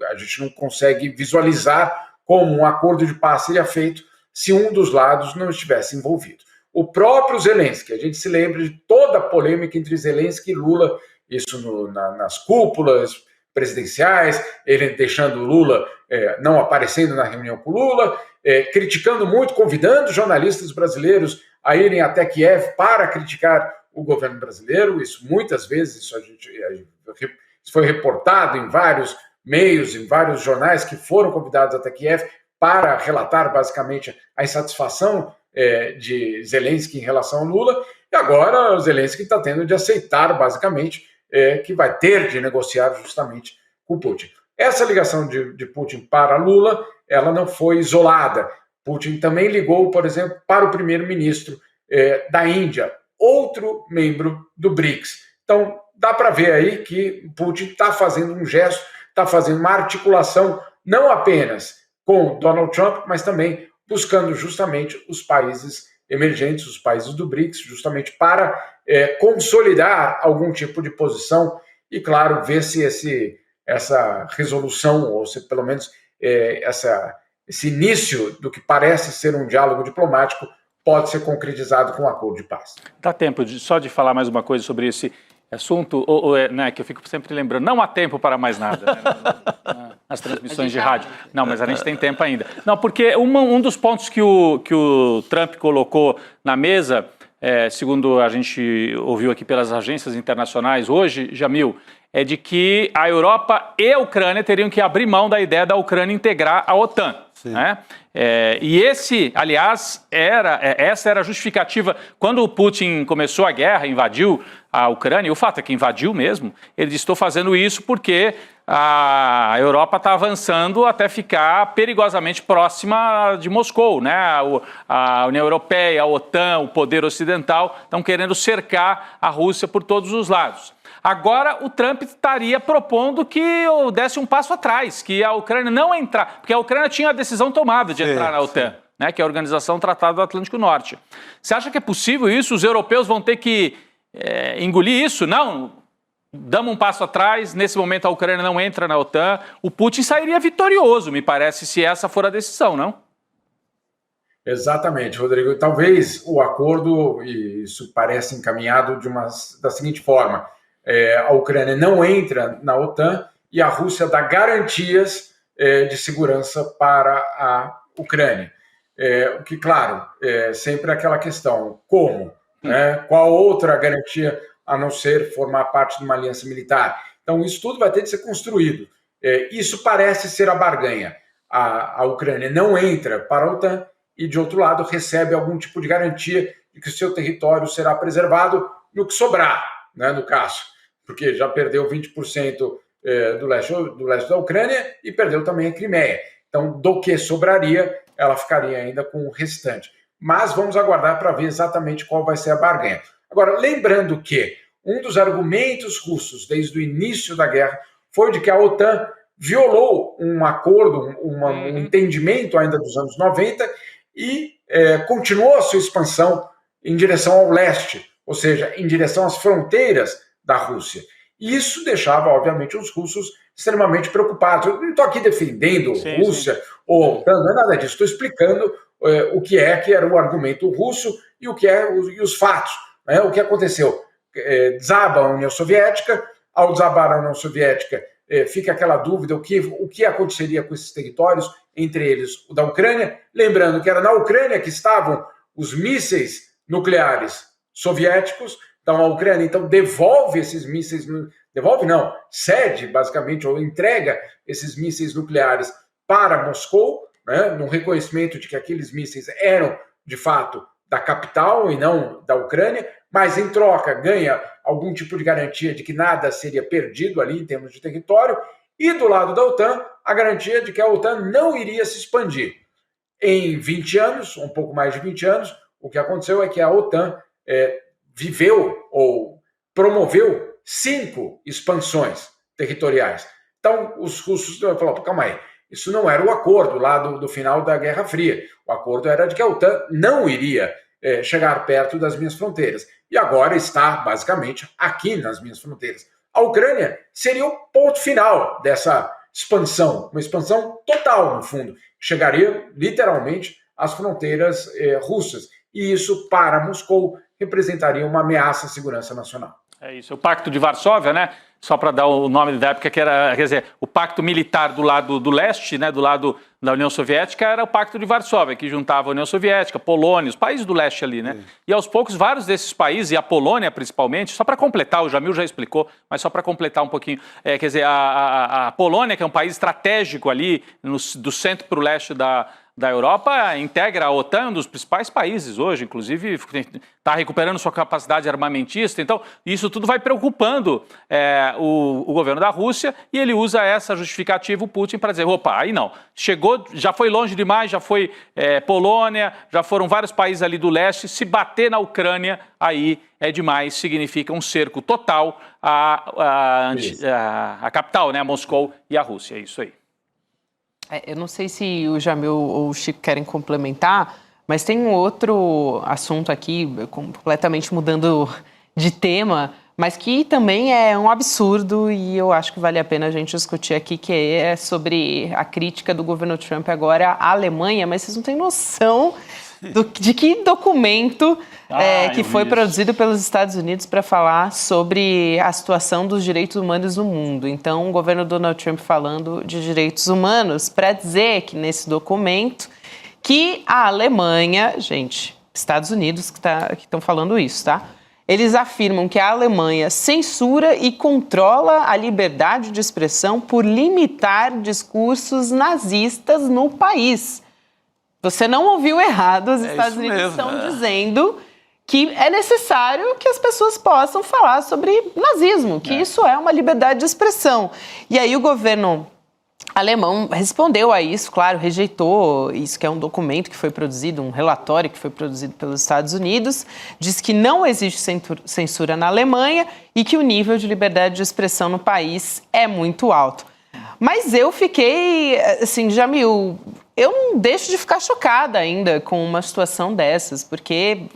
a gente não consegue visualizar como um acordo de paz seria feito se um dos lados não estivesse envolvido. O próprio Zelensky, a gente se lembra de toda a polêmica entre Zelensky e Lula, isso nas cúpulas presidenciais, ele deixando o Lula, não aparecendo na reunião com o Lula, criticando muito, convidando jornalistas brasileiros a irem até Kiev para criticar o governo brasileiro. Isso muitas vezes, isso foi reportado em vários meios, em vários jornais que foram convidados até Kiev para relatar basicamente a insatisfação de Zelensky em relação ao Lula. E agora o Zelensky está tendo de aceitar basicamente que vai ter de negociar justamente com Putin. Essa ligação de Putin para Lula, ela não foi isolada. Putin também ligou, por exemplo, para o primeiro-ministro da Índia, outro membro do BRICS. Então, dá para ver aí que Putin está fazendo um gesto, está fazendo uma articulação, não apenas com Donald Trump, mas também buscando justamente os países emergentes, os países do BRICS, justamente para consolidar algum tipo de posição e, claro, ver se essa resolução, ou se pelo menos esse início do que parece ser um diálogo diplomático pode ser concretizado com um acordo de paz. Dá tempo só de falar mais uma coisa sobre assunto, né, que eu fico sempre lembrando, não há tempo para mais nada, né, nas transmissões de rádio. Não, mas a gente tem tempo ainda. Não, porque um dos pontos que o Trump colocou na mesa, segundo a gente ouviu aqui pelas agências internacionais hoje, Jamil, é de que a Europa e a Ucrânia teriam que abrir mão da ideia da Ucrânia integrar a OTAN. Né? E esse, aliás, essa era a justificativa. Quando o Putin começou a guerra, invadiu a Ucrânia, e o fato é que invadiu mesmo, ele disse: estou fazendo isso porque a Europa está avançando até ficar perigosamente próxima de Moscou, né? A União Europeia, a OTAN, o poder ocidental estão querendo cercar a Rússia por todos os lados. Agora o Trump estaria propondo que eu desse um passo atrás, que a Ucrânia não entrar, porque a Ucrânia tinha a decisão tomada de entrar na OTAN, né, que é a Organização do Tratado do Atlântico Norte. Você acha que é possível isso? Os europeus vão ter que engolir isso? Não, damos um passo atrás, nesse momento a Ucrânia não entra na OTAN, o Putin sairia vitorioso, me parece, se essa for a decisão, não? Exatamente, Rodrigo. Talvez o acordo, e isso parece encaminhado da seguinte forma: a Ucrânia não entra na OTAN e a Rússia dá garantias de segurança para a Ucrânia. O que, claro, sempre é aquela questão: como? Né? Qual outra garantia a não ser formar parte de uma aliança militar? Então, isso tudo vai ter de ser construído. Isso parece ser a barganha. A Ucrânia não entra para a OTAN e, de outro lado, recebe algum tipo de garantia de que o seu território será preservado no que sobrar, né, no caso, porque já perdeu 20% do leste da Ucrânia e perdeu também a Crimeia. Então, do que sobraria, ela ficaria ainda com o restante. Mas vamos aguardar para ver exatamente qual vai ser a barganha. Agora, lembrando que um dos argumentos russos desde o início da guerra foi de que a OTAN violou um acordo, um entendimento ainda dos anos 90 e continuou a sua expansão em direção ao leste, ou seja, em direção às fronteiras da Rússia. E isso deixava, obviamente, os russos extremamente preocupados. Eu não estou aqui defendendo a Rússia, ou não é nada disso, estou explicando o que era o argumento russo e e os fatos. Né? O que aconteceu? Desaba a União Soviética, ao desabar a União Soviética, fica aquela dúvida: o que aconteceria com esses territórios, entre eles o da Ucrânia, lembrando que era na Ucrânia que estavam os mísseis nucleares soviéticos. Então a Ucrânia devolve esses mísseis, cede basicamente, ou entrega esses mísseis nucleares para Moscou, né, no reconhecimento de que aqueles mísseis eram, de fato, da capital e não da Ucrânia, mas em troca ganha algum tipo de garantia de que nada seria perdido ali em termos de território, e do lado da OTAN, a garantia de que a OTAN não iria se expandir. Em 20 anos, um pouco mais de 20 anos, o que aconteceu é que a OTAN viveu ou promoveu 5 expansões territoriais. Então, os russos falaram: calma aí, isso não era o acordo lá do final da Guerra Fria. O acordo era de que a OTAN não iria chegar perto das minhas fronteiras. E agora está, basicamente, aqui nas minhas fronteiras. A Ucrânia seria o ponto final dessa expansão, uma expansão total, no fundo. Chegaria, literalmente, às fronteiras russas. E isso, para Moscou, representaria uma ameaça à segurança nacional. É isso, o Pacto de Varsóvia, né? Só para dar o nome da época, que era, quer dizer, o pacto militar do lado do leste, né, do lado da União Soviética, era o Pacto de Varsóvia, que juntava a União Soviética, Polônia, os países do leste ali, né? E aos poucos, vários desses países, e a Polônia principalmente, só para completar, o Jamil já explicou, mas só para completar um pouquinho, quer dizer, a Polônia, que é um país estratégico ali, do centro para o leste da Europa, integra a OTAN, um dos principais países hoje, inclusive está recuperando sua capacidade armamentista. Então, isso tudo vai preocupando o governo da Rússia, e ele usa essa justificativa, o Putin, para dizer: opa, aí não, chegou, já foi longe demais, já foi Polônia, já foram vários países ali do leste, se bater na Ucrânia, aí é demais, significa um cerco total à capital, né, a Moscou e a Rússia, é isso aí. Eu não sei se o Jamil ou o Chico querem complementar, mas tem um outro assunto aqui, completamente mudando de tema, mas que também é um absurdo e eu acho que vale a pena a gente discutir aqui, que é sobre a crítica do governo Trump agora à Alemanha, mas vocês não têm noção de que documento que foi produzido pelos Estados Unidos para falar sobre a situação dos direitos humanos no mundo. Então, o governo Donald Trump falando de direitos humanos para dizer que nesse documento que a Alemanha, gente, Estados Unidos que estão falando isso, tá? Eles afirmam que a Alemanha censura e controla a liberdade de expressão por limitar discursos nazistas no país. Você não ouviu errado, os Estados Unidos estão dizendo que é necessário que as pessoas possam falar sobre nazismo, que isso é uma liberdade de expressão. E aí o governo alemão respondeu a isso, claro, rejeitou isso, que é um documento que foi produzido, um relatório que foi produzido pelos Estados Unidos, diz que não existe censura na Alemanha e que o nível de liberdade de expressão no país é muito alto. Mas eu fiquei, assim, Jamil, eu não deixo de ficar chocada ainda com uma situação dessas, porque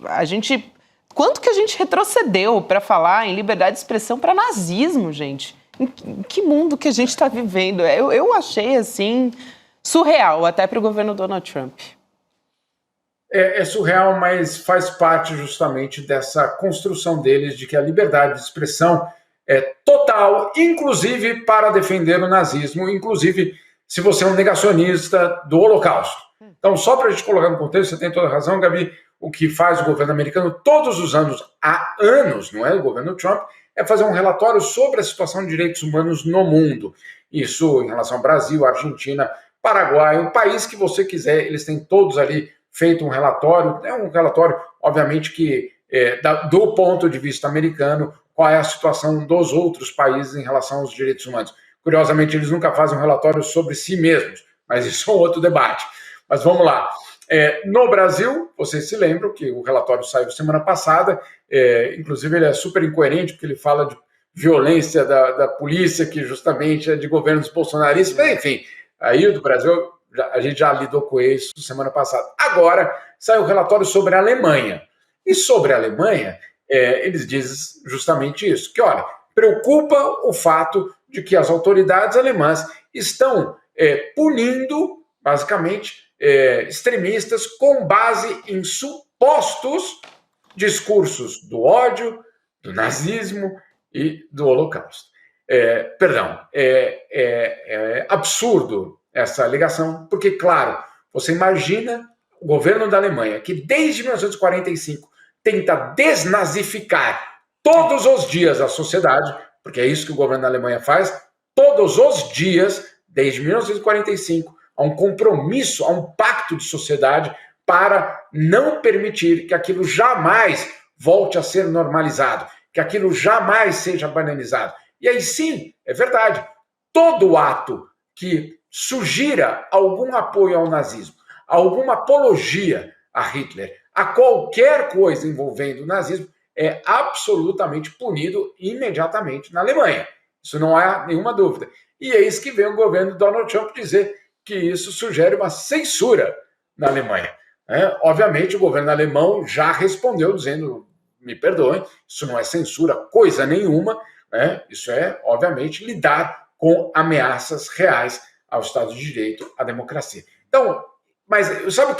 quanto que a gente retrocedeu para falar em liberdade de expressão para nazismo, gente? Em que mundo que a gente está vivendo? Eu achei, assim, surreal, até para o governo Donald Trump. É surreal, mas faz parte justamente dessa construção deles de que a liberdade de expressão é total, inclusive para defender o nazismo, inclusive se você é um negacionista do Holocausto. Então, só para a gente colocar no contexto, você tem toda a razão, Gabi, o que faz o governo americano todos os anos, há anos, não é o governo Trump, é fazer um relatório sobre a situação de direitos humanos no mundo. Isso em relação ao Brasil, Argentina, Paraguai, o país que você quiser, eles têm todos ali feito um relatório. É um relatório, obviamente, que do ponto de vista americano, qual é a situação dos outros países em relação aos direitos humanos. Curiosamente, eles nunca fazem um relatório sobre si mesmos, mas isso é um outro debate. Mas vamos lá. No Brasil, vocês se lembram que o relatório saiu semana passada, inclusive ele é super incoerente, porque ele fala de violência da polícia, que justamente é de governos bolsonaristas, mas, enfim, aí o do Brasil, a gente já lidou com isso semana passada. Agora, saiu o relatório sobre a Alemanha. E sobre a Alemanha, eles dizem justamente isso, que, olha, preocupa o fato de que as autoridades alemãs estão punindo, basicamente, extremistas com base em supostos discursos do ódio, do nazismo e do Holocausto. É absurdo essa alegação, porque, claro, você imagina o governo da Alemanha, que desde 1945 tenta desnazificar todos os dias a sociedade, porque é isso que o governo da Alemanha faz, todos os dias, desde 1945, há um compromisso, há um pacto de sociedade para não permitir que aquilo jamais volte a ser normalizado, que aquilo jamais seja banalizado. E aí sim, é verdade, todo ato que sugira algum apoio ao nazismo, alguma apologia a Hitler, a qualquer coisa envolvendo o nazismo, é absolutamente punido imediatamente na Alemanha. Isso não há nenhuma dúvida. E é isso que vem o governo Donald Trump dizer que isso sugere uma censura na Alemanha. Obviamente, o governo alemão já respondeu dizendo, me perdoem, isso não é censura coisa nenhuma, isso é, obviamente, lidar com ameaças reais ao Estado de Direito, à democracia. Então, mas sabe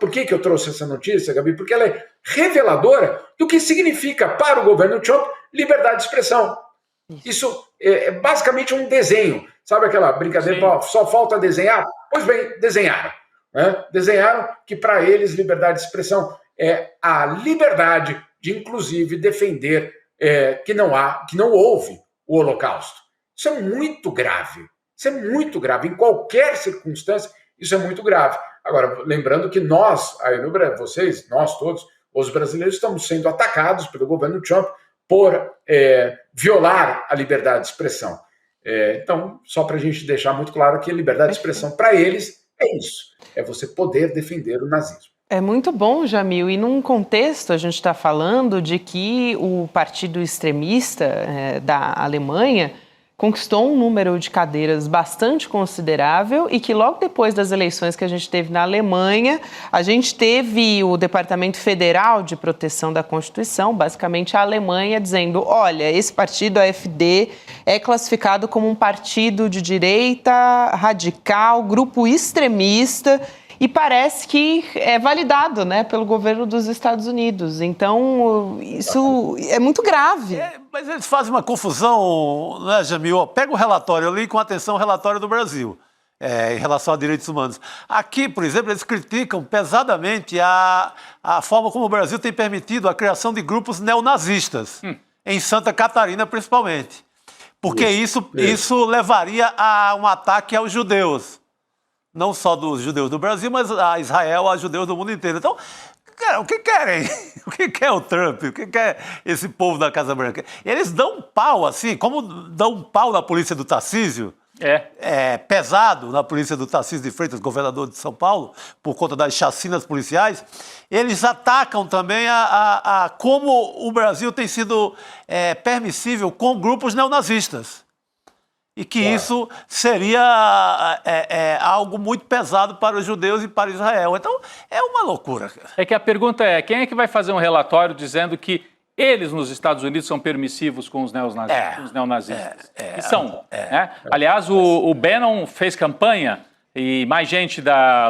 por que eu trouxe essa notícia, Gabi? Porque ela é reveladora do que significa para o governo Trump liberdade de expressão. Isso é basicamente um desenho. Sabe aquela brincadeira, só falta desenhar? Pois bem, desenharam. Desenharam que para eles liberdade de expressão é a liberdade de, inclusive, defender que não houve o Holocausto. Isso é muito grave. Isso é muito grave. Em qualquer circunstância, isso é muito grave. Agora, lembrando que nós, aí no Brasil, vocês, nós todos, os brasileiros, estamos sendo atacados pelo governo Trump por violar a liberdade de expressão. Então, só para a gente deixar muito claro que a liberdade de expressão para eles é isso, é você poder defender o nazismo. É muito bom, Jamil, e num contexto a gente está falando de que o partido extremista da Alemanha conquistou um número de cadeiras bastante considerável e que logo depois das eleições que a gente teve na Alemanha, a gente teve o Departamento Federal de Proteção da Constituição, basicamente a Alemanha, dizendo, olha, esse partido, a AfD, é classificado como um partido de direita radical, grupo extremista, e parece que é validado, né, pelo governo dos Estados Unidos. Então, isso é muito grave. Mas eles fazem uma confusão, né, Jamil? Pega o relatório, eu li com atenção o relatório do Brasil. Em relação a direitos humanos. Aqui, por exemplo, eles criticam pesadamente a forma como o Brasil tem permitido a criação de grupos neonazistas, em Santa Catarina principalmente. Porque isso levaria a um ataque aos judeus. Não só dos judeus do Brasil, mas a Israel, a judeus do mundo inteiro. Então, cara, o que querem? O que quer o Trump? O que quer esse povo da Casa Branca? Eles dão um pau, assim, como dão um pau na polícia do Tarcísio, pesado na polícia do Tarcísio de Freitas, governador de São Paulo, por conta das chacinas policiais, eles atacam também a como o Brasil tem sido permissível com grupos neonazistas. E que isso seria algo muito pesado para os judeus e para Israel. Então, é uma loucura. É que a pergunta é, quem é que vai fazer um relatório dizendo que eles, nos Estados Unidos, são permissivos com os neonazistas? E são. Né? Aliás, o Bannon fez campanha, e mais gente da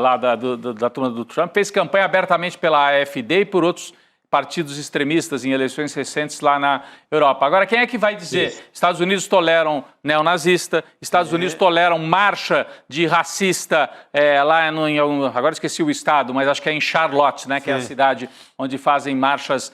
turma do Trump fez campanha abertamente pela AfD e por outros partidos extremistas em eleições recentes lá na Europa. Agora, quem é que vai dizer? Estados Unidos toleram neonazista, Estados Unidos toleram marcha de racista lá agora esqueci o estado, mas acho que é em Charlotte, né, que é a cidade onde fazem marchas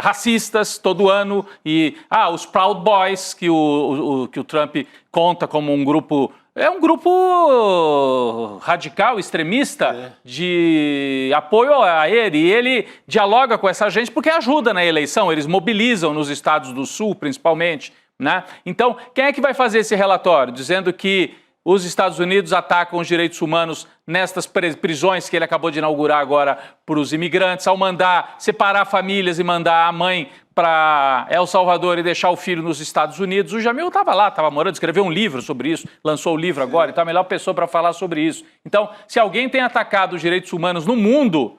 racistas todo ano, e os Proud Boys, que o Trump conta como um grupo... É um grupo radical, extremista, de apoio a ele. E ele dialoga com essa gente porque ajuda na eleição. Eles mobilizam nos estados do Sul, principalmente, né? Então, quem é que vai fazer esse relatório? Dizendo que os Estados Unidos atacam os direitos humanos nestas prisões que ele acabou de inaugurar agora para os imigrantes, ao mandar separar famílias e mandar a mãe para El Salvador e deixar o filho nos Estados Unidos. O Jamil estava lá, estava morando, escreveu um livro sobre isso, lançou o livro agora, então é a melhor pessoa para falar sobre isso. Então, se alguém tem atacado os direitos humanos no mundo,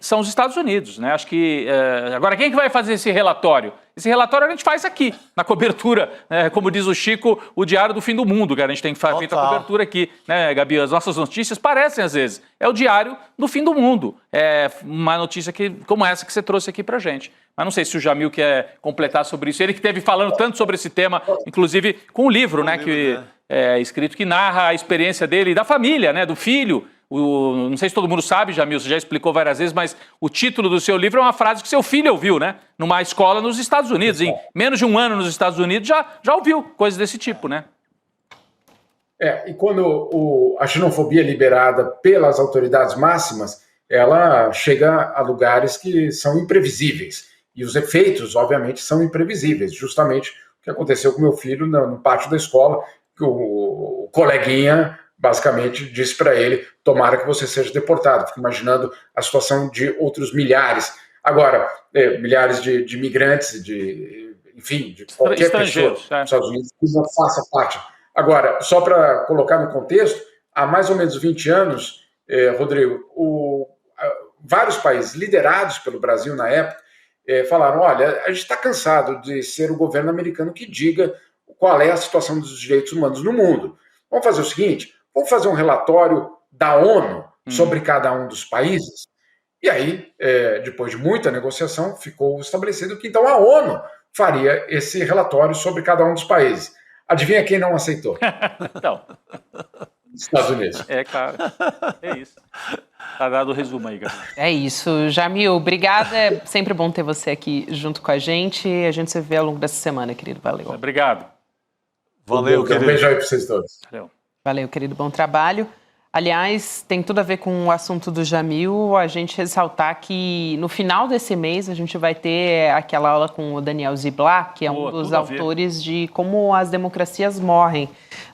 são os Estados Unidos, né? Acho que... Agora, quem é que vai fazer esse relatório? Esse relatório a gente faz aqui, na cobertura, como diz o Chico, o diário do fim do mundo, que a gente tem feito a cobertura aqui, né, Gabi? As nossas notícias parecem, às vezes, é o diário do fim do mundo. É uma notícia como essa que você trouxe aqui pra gente. Mas não sei se o Jamil quer completar sobre isso. Ele que esteve falando tanto sobre esse tema, inclusive com um livro, né, que é escrito, que narra a experiência dele e da família, né, do filho. Não sei se todo mundo sabe, Jamil, você já explicou várias vezes, mas o título do seu livro é uma frase que seu filho ouviu, né? Numa escola nos Estados Unidos. Em menos de um ano nos Estados Unidos já ouviu coisas desse tipo, né? E quando a xenofobia é liberada pelas autoridades máximas, ela chega a lugares que são imprevisíveis. E os efeitos, obviamente, são imprevisíveis. Justamente o que aconteceu com meu filho no pátio da escola, que o coleguinha basicamente disse para ele: tomara que você seja deportado. Fico imaginando a situação de outros milhares. Agora, milhares de imigrantes, enfim, de qualquer pessoa dos Estados Unidos que não faça parte. Agora, só para colocar no contexto, há mais ou menos 20 anos, Rodrigo, vários países liderados pelo Brasil na época falaram: olha, a gente está cansado de ser o governo americano que diga qual é a situação dos direitos humanos no mundo. Vamos fazer o seguinte, vamos fazer um relatório da ONU sobre cada um dos países. E aí, depois de muita negociação, ficou estabelecido que então a ONU faria esse relatório sobre cada um dos países. Adivinha quem não aceitou? Então. Estados Unidos. Claro. É isso. Tá dado o resumo aí, galera. É isso. Jamil, obrigada. É sempre bom ter você aqui junto com a gente. A gente se vê ao longo dessa semana, querido. Valeu. Obrigado. Valeu, querido. Um beijo aí para vocês todos. Valeu, querido. Bom trabalho. Aliás, tem tudo a ver com o assunto do Jamil, a gente ressaltar que no final desse mês a gente vai ter aquela aula com o Daniel Ziblatt, que é um dos autores de Como as Democracias Morrem.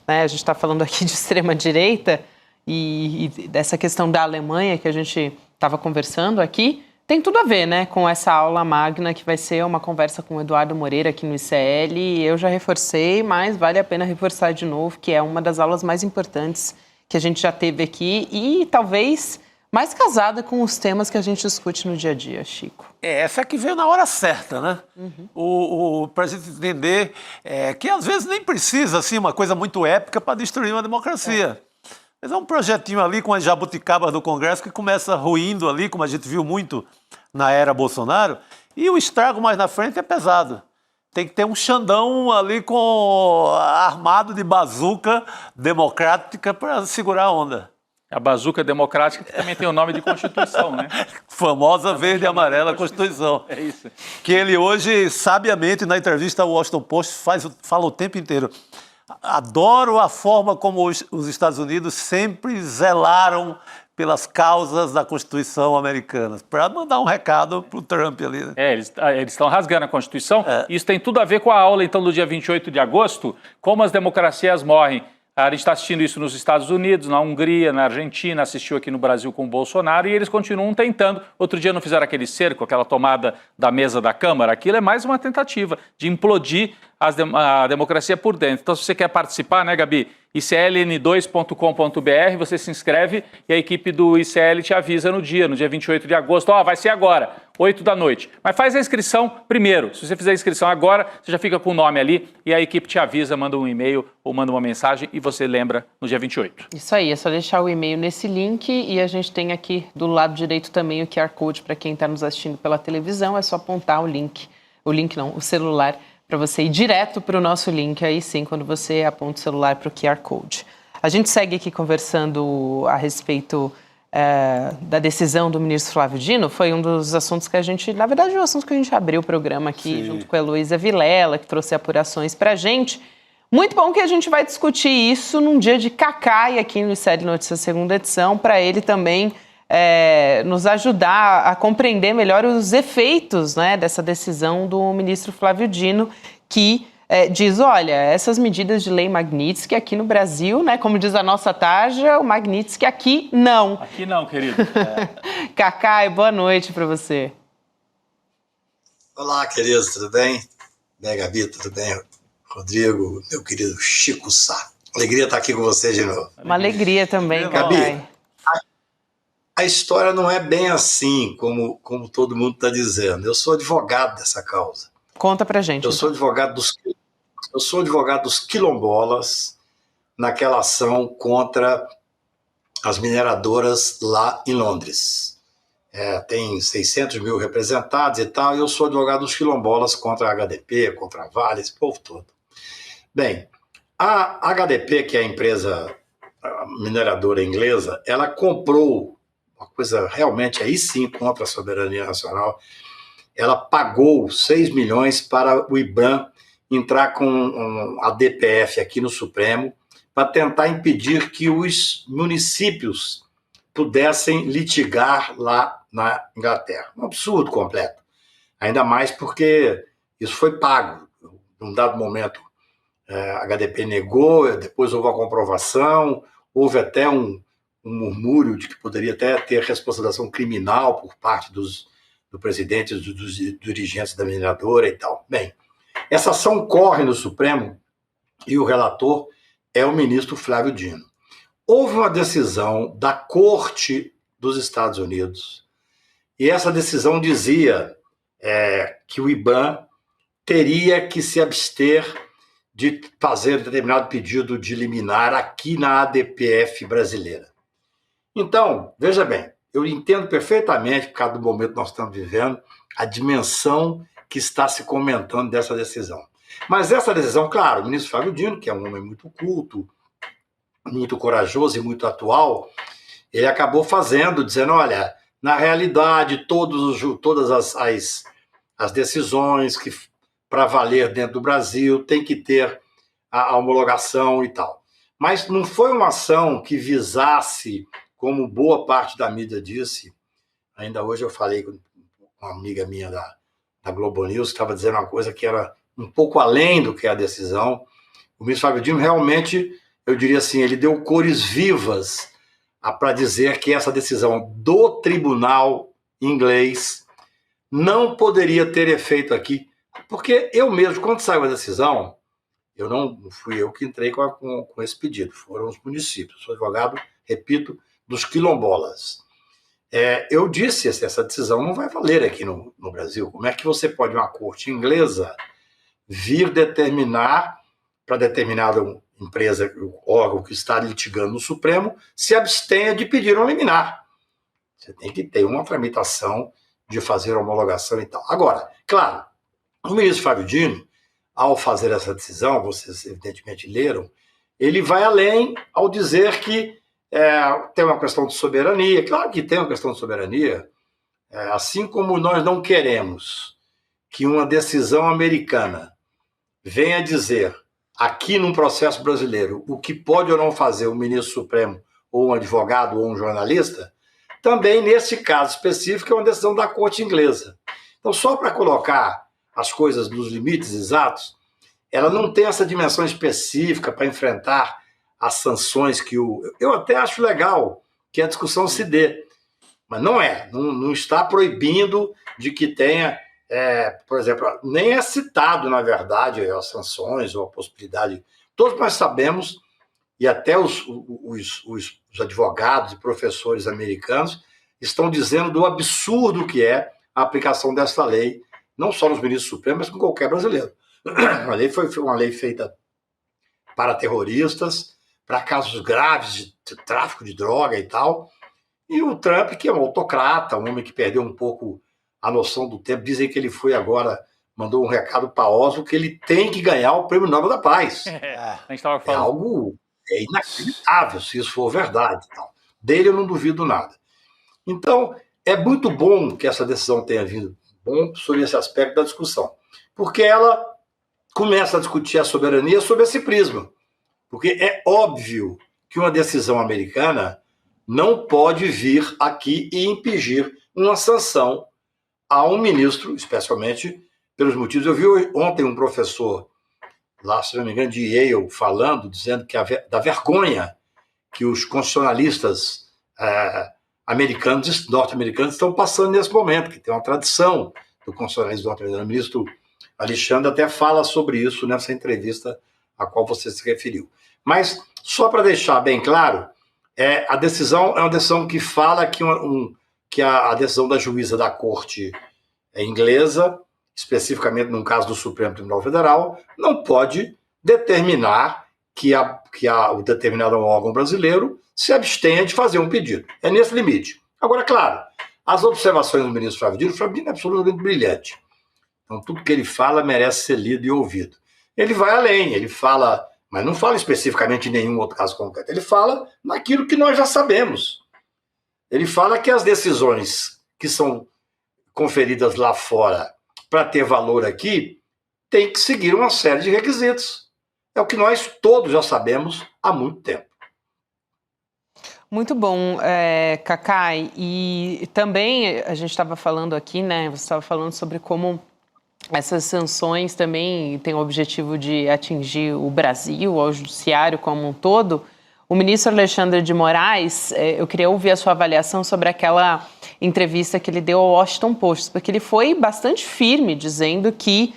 Né? A gente está falando aqui de extrema-direita e dessa questão da Alemanha que a gente estava conversando aqui. Tem tudo a ver, né, com essa aula magna que vai ser uma conversa com o Eduardo Moreira aqui no ICL. Eu já reforcei, mas vale a pena reforçar de novo, que é uma das aulas mais importantes que a gente já teve aqui e talvez mais casada com os temas que a gente discute no dia a dia, Chico. Essa que veio na hora certa, né? Para a gente entender que às vezes nem precisa assim, uma coisa muito épica para destruir uma democracia. Mas é um projetinho ali com as jabuticabas do Congresso que começa ruindo ali, como a gente viu muito na era Bolsonaro, e o estrago mais na frente é pesado. Tem que ter um Xandão ali armado de bazuca democrática para segurar a onda. A bazuca democrática que também tem o nome de Constituição, né? Famosa verde e amarela Constituição. É isso. Que ele hoje, sabiamente, na entrevista ao Washington Post, fala o tempo inteiro. Adoro a forma como os Estados Unidos sempre zelaram pelas causas da Constituição americana, para mandar um recado para o Trump ali. Né? Eles estão rasgando a Constituição. Isso tem tudo a ver com a aula, então, do dia 28 de agosto, como as democracias morrem. A gente está assistindo isso nos Estados Unidos, na Hungria, na Argentina, assistiu aqui no Brasil com o Bolsonaro, e eles continuam tentando. Outro dia não fizeram aquele cerco, aquela tomada da mesa da Câmara. Aquilo é mais uma tentativa de implodir a democracia por dentro. Então, se você quer participar, né, Gabi? icln2.com.br, você se inscreve e a equipe do ICL te avisa no dia 28 de agosto. Vai ser agora, 8 da noite. Mas faz a inscrição primeiro. Se você fizer a inscrição agora, você já fica com o nome ali e a equipe te avisa, manda um e-mail ou manda uma mensagem e você lembra no dia 28. Isso aí, é só deixar o e-mail nesse link e a gente tem aqui do lado direito também o QR Code para quem está nos assistindo pela televisão. É só apontar o celular, para você ir direto para o nosso link, aí sim, quando você aponta o celular para o QR Code. A gente segue aqui conversando a respeito da decisão do ministro Flávio Dino. Foi um dos assuntos que a gente, na verdade, o assunto que a gente abriu o programa aqui, junto com a Heloísa Vilela, que trouxe apurações para a gente. Muito bom que a gente vai discutir isso num dia de Cacai aqui no ICL Notícias segunda edição, para ele também nos ajudar a compreender melhor os efeitos, né, dessa decisão do ministro Flávio Dino, que diz, olha, essas medidas de lei Magnitsky aqui no Brasil, né, como diz a nossa tarja, o Magnitsky aqui não. Aqui não, querido. Cacai, boa noite para você. Olá, queridos, tudo bem? Bem, Gabi, tudo bem? Rodrigo, meu querido Chico Sá. Alegria estar aqui com vocês de novo. Uma alegria também, Gabi. Cacai. A história não é bem assim como todo mundo está dizendo. Eu sou advogado dessa causa. Conta pra gente. Eu sou advogado dos quilombolas naquela ação contra as mineradoras lá em Londres. Tem 600 mil representados e tal, e eu sou advogado dos quilombolas contra a HDP, contra a Vale, esse povo todo. Bem, a HDP, que é a empresa mineradora inglesa, ela comprou uma coisa realmente aí sim contra a soberania nacional. Ela pagou 6 milhões para o IBAN entrar com a DPF aqui no Supremo para tentar impedir que os municípios pudessem litigar lá na Inglaterra. Um absurdo completo. Ainda mais porque isso foi pago. Num dado momento, a HDP negou, depois houve a comprovação, houve até um murmúrio de que poderia até ter responsabilização criminal por parte do presidente, dos dirigentes da mineradora e tal. Bem, essa ação corre no Supremo e o relator é o ministro Flávio Dino. Houve uma decisão da Corte dos Estados Unidos e essa decisão dizia que o IBAN teria que se abster de fazer determinado pedido de liminar aqui na ADPF brasileira. Então, veja bem, eu entendo perfeitamente, por causa do momento que nós estamos vivendo, a dimensão que está se comentando dessa decisão. Mas essa decisão, claro, o ministro Flávio Dino, que é um homem muito culto, muito corajoso e muito atual, ele acabou dizendo, olha, na realidade, todas as decisões que para valer dentro do Brasil tem que ter a homologação e tal. Mas não foi uma ação que visasse, como boa parte da mídia disse, ainda hoje eu falei com uma amiga minha da Globo News, que estava dizendo uma coisa que era um pouco além do que é a decisão. O ministro Flávio Dino realmente, eu diria assim, ele deu cores vivas para dizer que essa decisão do tribunal inglês não poderia ter efeito aqui, porque eu mesmo, quando saiu a decisão, não fui eu que entrei com esse pedido, foram os municípios. Sou advogado, repito, dos quilombolas. Eu disse, essa decisão não vai valer aqui no Brasil. Como é que você pode, uma corte inglesa, vir determinar para determinado empresa, o órgão que está litigando no Supremo, se abstenha de pedir um liminar. Você tem que ter uma tramitação de fazer a homologação e tal. Agora, claro, o ministro Flávio Dino, ao fazer essa decisão, vocês evidentemente leram, ele vai além ao dizer que tem uma questão de soberania. Claro que tem uma questão de soberania, assim como nós não queremos que uma decisão americana venha dizer, aqui num processo brasileiro, o que pode ou não fazer um ministro supremo, ou um advogado, ou um jornalista, também nesse caso específico é uma decisão da corte inglesa. Então, só para colocar as coisas nos limites exatos, ela não tem essa dimensão específica para enfrentar as sanções que eu até acho legal que a discussão se dê, mas não está proibindo de que tenha, por exemplo, nem é citado, na verdade, as sanções ou a possibilidade. Todos nós sabemos, e até os advogados e professores americanos estão dizendo do absurdo que é a aplicação dessa lei, não só nos ministros supremos, mas com qualquer brasileiro. A lei foi uma lei feita para terroristas, para casos graves de tráfico de droga e tal. E o Trump, que é um autocrata, um homem que perdeu um pouco a noção do tempo, dizem que ele foi agora, mandou um recado para Oslo, que ele tem que ganhar o Prêmio Nobel da Paz. A gente estava falando. É algo inacreditável, se isso for verdade. Então, dele eu não duvido nada. Então, é muito bom que essa decisão tenha vindo bom sobre esse aspecto da discussão, porque ela começa a discutir a soberania sob esse prisma. Porque é óbvio que uma decisão americana não pode vir aqui e impingir uma sanção a um ministro, especialmente pelos motivos. Eu vi ontem um professor, lá, se não me engano, de Yale, falando, dizendo que da vergonha que os constitucionalistas norte-americanos estão passando nesse momento, que tem uma tradição do constitucionalismo norte-americano. O ministro Alexandre até fala sobre isso nessa entrevista a qual você se referiu. Mas, só para deixar bem claro, a decisão é uma decisão que fala que a decisão da juíza da corte inglesa, especificamente no caso do Supremo Tribunal Federal, não pode determinar que o determinado órgão brasileiro se abstenha de fazer um pedido. É nesse limite. Agora, claro, as observações do ministro Flávio Dino é absolutamente brilhante. Então, tudo que ele fala merece ser lido e ouvido. Ele vai além, ele fala, mas não fala especificamente em nenhum outro caso concreto, ele fala naquilo que nós já sabemos. Ele fala que as decisões que são conferidas lá fora para ter valor aqui têm que seguir uma série de requisitos. É o que nós todos já sabemos há muito tempo. Muito bom, Cacai. E também a gente estava falando aqui, né? Você estava falando sobre como essas sanções também têm o objetivo de atingir o Brasil, o judiciário como um todo. O ministro Alexandre de Moraes, eu queria ouvir a sua avaliação sobre aquela entrevista que ele deu ao Washington Post, porque ele foi bastante firme, dizendo que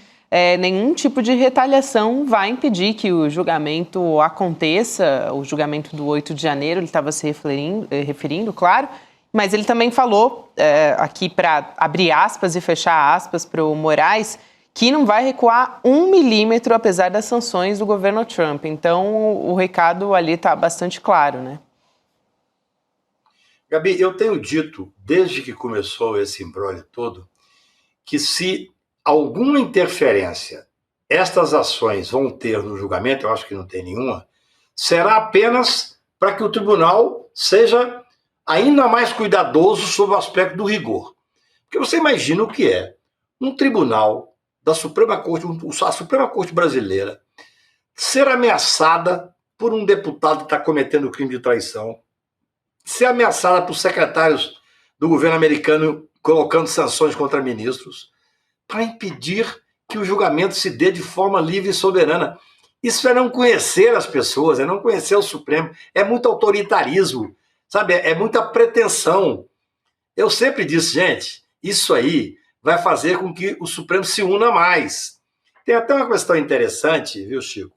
nenhum tipo de retaliação vai impedir que o julgamento aconteça, o julgamento do 8 de janeiro, ele estava se referindo, claro, mas ele também falou, aqui para abrir aspas e fechar aspas para o Moraes, que não vai recuar 1 milímetro apesar das sanções do governo Trump. Então, o recado ali está bastante claro, né? Gabi, eu tenho dito, desde que começou esse imbróglio todo, que se alguma interferência estas ações vão ter no julgamento, eu acho que não tem nenhuma, será apenas para que o tribunal seja ainda mais cuidadoso sobre o aspecto do rigor. Porque você imagina o que é um tribunal da Suprema Corte, a Suprema Corte brasileira, ser ameaçada por um deputado que está cometendo crime de traição, ser ameaçada por secretários do governo americano colocando sanções contra ministros, para impedir que o julgamento se dê de forma livre e soberana. Isso é não conhecer as pessoas, é não conhecer o Supremo, é muito autoritarismo, sabe? É muita pretensão. Eu sempre disse, gente, isso aí vai fazer com que o Supremo se una mais. Tem até uma questão interessante, viu, Chico?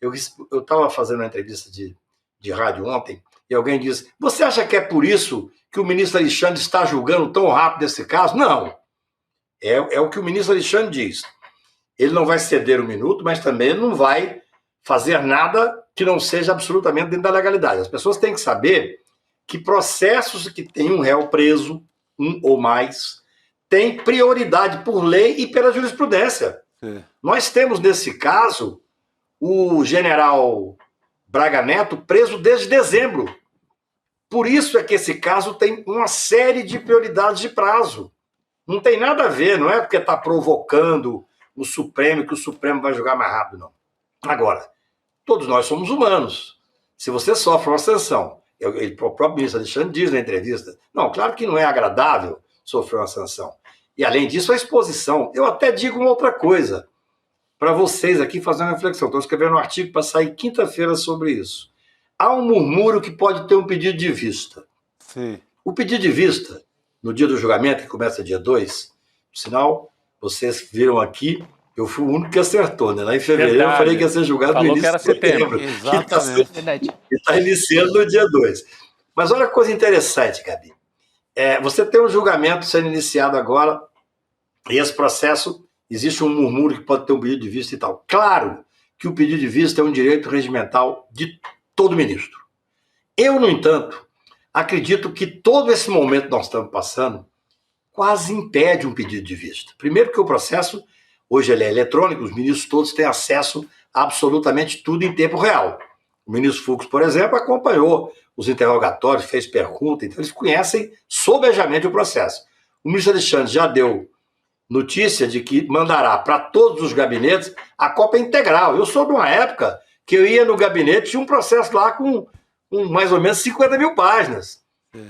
Eu estava fazendo uma entrevista de rádio ontem e alguém disse, você acha que é por isso que o ministro Alexandre está julgando tão rápido esse caso? Não. É o que o ministro Alexandre diz. Ele não vai ceder um minuto, mas também não vai fazer nada que não seja absolutamente dentro da legalidade. As pessoas têm que saber que processos que tem um réu preso, um ou mais, têm prioridade por lei e pela jurisprudência. Sim. Nós temos, nesse caso, o general Braga Neto preso desde dezembro. Por isso é que esse caso tem uma série de prioridades de prazo. Não tem nada a ver, não é porque está provocando o Supremo que o Supremo vai julgar mais rápido, não. Agora, todos nós somos humanos. Se você sofre uma sanção, o próprio ministro Alexandre diz na entrevista, não, claro que não é agradável sofrer uma sanção. E além disso, a exposição. Eu até digo uma outra coisa, para vocês aqui fazer uma reflexão. Estou escrevendo um artigo para sair quinta-feira sobre isso. Há um murmúrio que pode ter um pedido de vista. Sim. O pedido de vista, no dia do julgamento, que começa dia 2, por sinal, vocês viram aqui, eu fui o único que acertou, né? Lá em fevereiro eu falei que ia ser julgado no início de setembro. Exatamente. E está iniciando no dia 2. Mas olha que coisa interessante, Gabi. Você tem um julgamento sendo iniciado agora, e esse processo, existe um murmúrio que pode ter um pedido de vista e tal. Claro que o pedido de vista é um direito regimental de todo ministro. Eu, no entanto, acredito que todo esse momento que nós estamos passando quase impede um pedido de vista. Primeiro que o processo, hoje ele é eletrônico, os ministros todos têm acesso a absolutamente tudo em tempo real. O ministro Fux, por exemplo, acompanhou os interrogatórios, fez pergunta, então eles conhecem sobejamente o processo. O ministro Alexandre já deu notícia de que mandará para todos os gabinetes a cópia integral. Eu sou de uma época que eu ia no gabinete, tinha um processo lá com mais ou menos 50 mil páginas.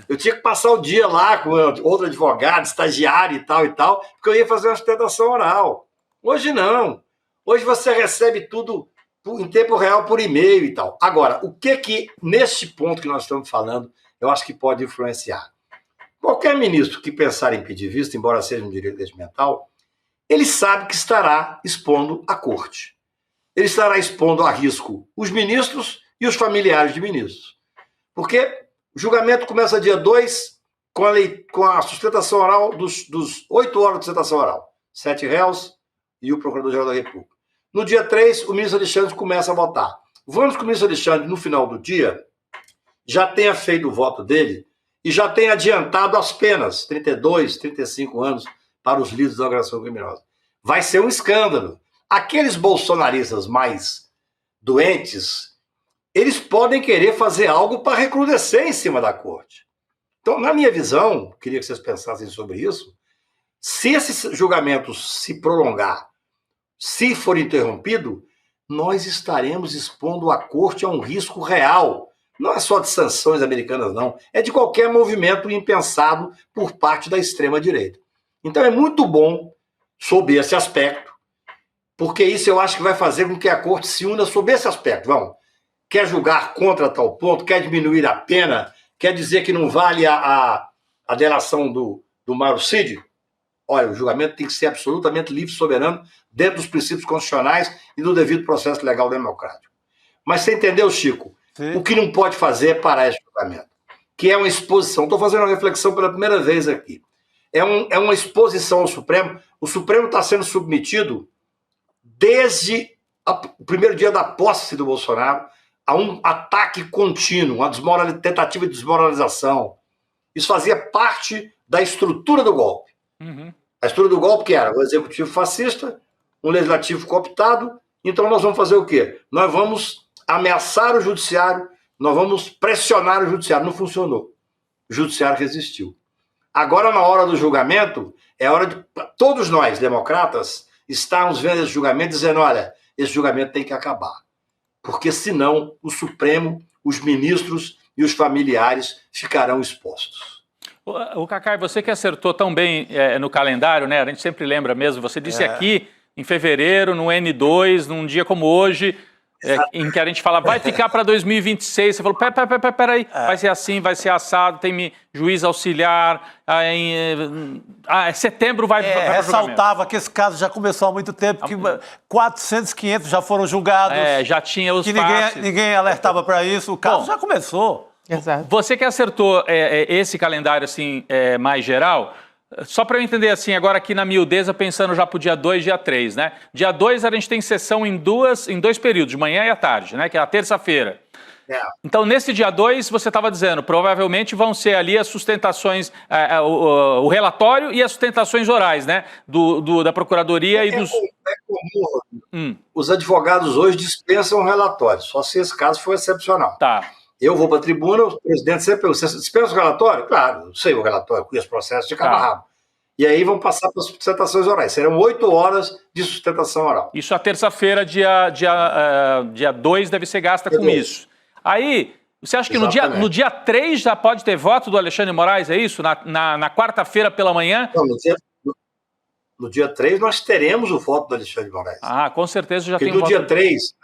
Eu tinha que passar o dia lá com outro advogado, estagiário e tal, porque eu ia fazer uma sustentação oral. Hoje não. Hoje você recebe tudo em tempo real por e-mail e tal. Agora, o que neste ponto que nós estamos falando, eu acho que pode influenciar? Qualquer ministro que pensar em pedir vista, embora seja um direito regimental, ele sabe que estará expondo a corte. Ele estará expondo a risco os ministros e os familiares de ministros. Porque o julgamento começa dia 2 com a sustentação oral dos 8 horas de sustentação oral. 7 réus e o Procurador-Geral da República. No dia 3, o ministro Alexandre começa a votar. Vamos que o ministro Alexandre, no final do dia, já tenha feito o voto dele e já tenha adiantado as penas, 32, 35 anos, para os líderes da organização criminosa. Vai ser um escândalo. Aqueles bolsonaristas mais doentes, eles podem querer fazer algo para recrudescer em cima da corte. Então, na minha visão, queria que vocês pensassem sobre isso, se esse julgamento se prolongar, se for interrompido, nós estaremos expondo a corte a um risco real. Não é só de sanções americanas, não. É de qualquer movimento impensado por parte da extrema-direita. Então é muito bom, sob esse aspecto, porque isso eu acho que vai fazer com que a corte se una sob esse aspecto. Quer julgar contra tal ponto, quer diminuir a pena, quer dizer que não vale a delação do Mauro Cid? Olha, o julgamento tem que ser absolutamente livre e soberano dentro dos princípios constitucionais e do devido processo legal democrático. Mas você entendeu, Chico? Sim. O que não pode fazer é parar esse julgamento, que é uma exposição. Estou fazendo uma reflexão pela primeira vez aqui. É uma exposição ao Supremo. O Supremo está sendo submetido desde o primeiro dia da posse do Bolsonaro a um ataque contínuo, uma tentativa de desmoralização. Isso fazia parte da estrutura do golpe. Uhum. A estrutura do golpe que era o executivo fascista, um legislativo cooptado. Então nós vamos fazer o quê? Nós vamos ameaçar o judiciário, nós vamos pressionar o judiciário. Não funcionou. O judiciário resistiu. Agora, na hora do julgamento, é hora de todos nós, democratas, estarmos vendo esse julgamento dizendo, olha, esse julgamento tem que acabar. Porque senão o Supremo, os ministros e os familiares ficarão expostos. O Cacai, você que acertou tão bem no calendário, né? A gente sempre lembra mesmo, você disse aqui em fevereiro, no N2, num dia como hoje, em que a gente fala, vai ficar para 2026, você falou, peraí, vai ser assim, vai ser assado, tem juiz auxiliar, setembro vai ressaltava que esse caso já começou há muito tempo, que 400, 500 já foram julgados. Já tinha os que ninguém alertava para isso, o caso já começou. Exato. Você que acertou esse calendário assim mais geral, Só para eu entender assim, agora aqui na miudeza, pensando já para o dia 2 e dia 3, né? Dia 2 a gente tem sessão em dois períodos, de manhã e à tarde, né? Que é a terça-feira. Então, nesse dia 2, você estava dizendo, provavelmente vão ser ali as sustentações, o relatório e as sustentações orais, né? Da Procuradoria e dos... É comum. Os advogados hoje dispensam relatórios, só se esse caso for excepcional. Tá. Eu vou para a tribuna, o presidente sempre pergunta, você dispensa o relatório? Claro, eu sei o relatório, conheço o processo de cabo a rabo. E aí vão passar para as sustentações orais. Serão 8 horas de sustentação oral. Isso a terça-feira, dia 2, deve ser gasta com isso. Aí, você acha que no dia 3 já pode ter voto do Alexandre de Moraes, é isso? Na quarta-feira pela manhã? Não, no dia 3 nós teremos o voto do Alexandre de Moraes. Ah, com certeza já tem voto. voto. No dia 3,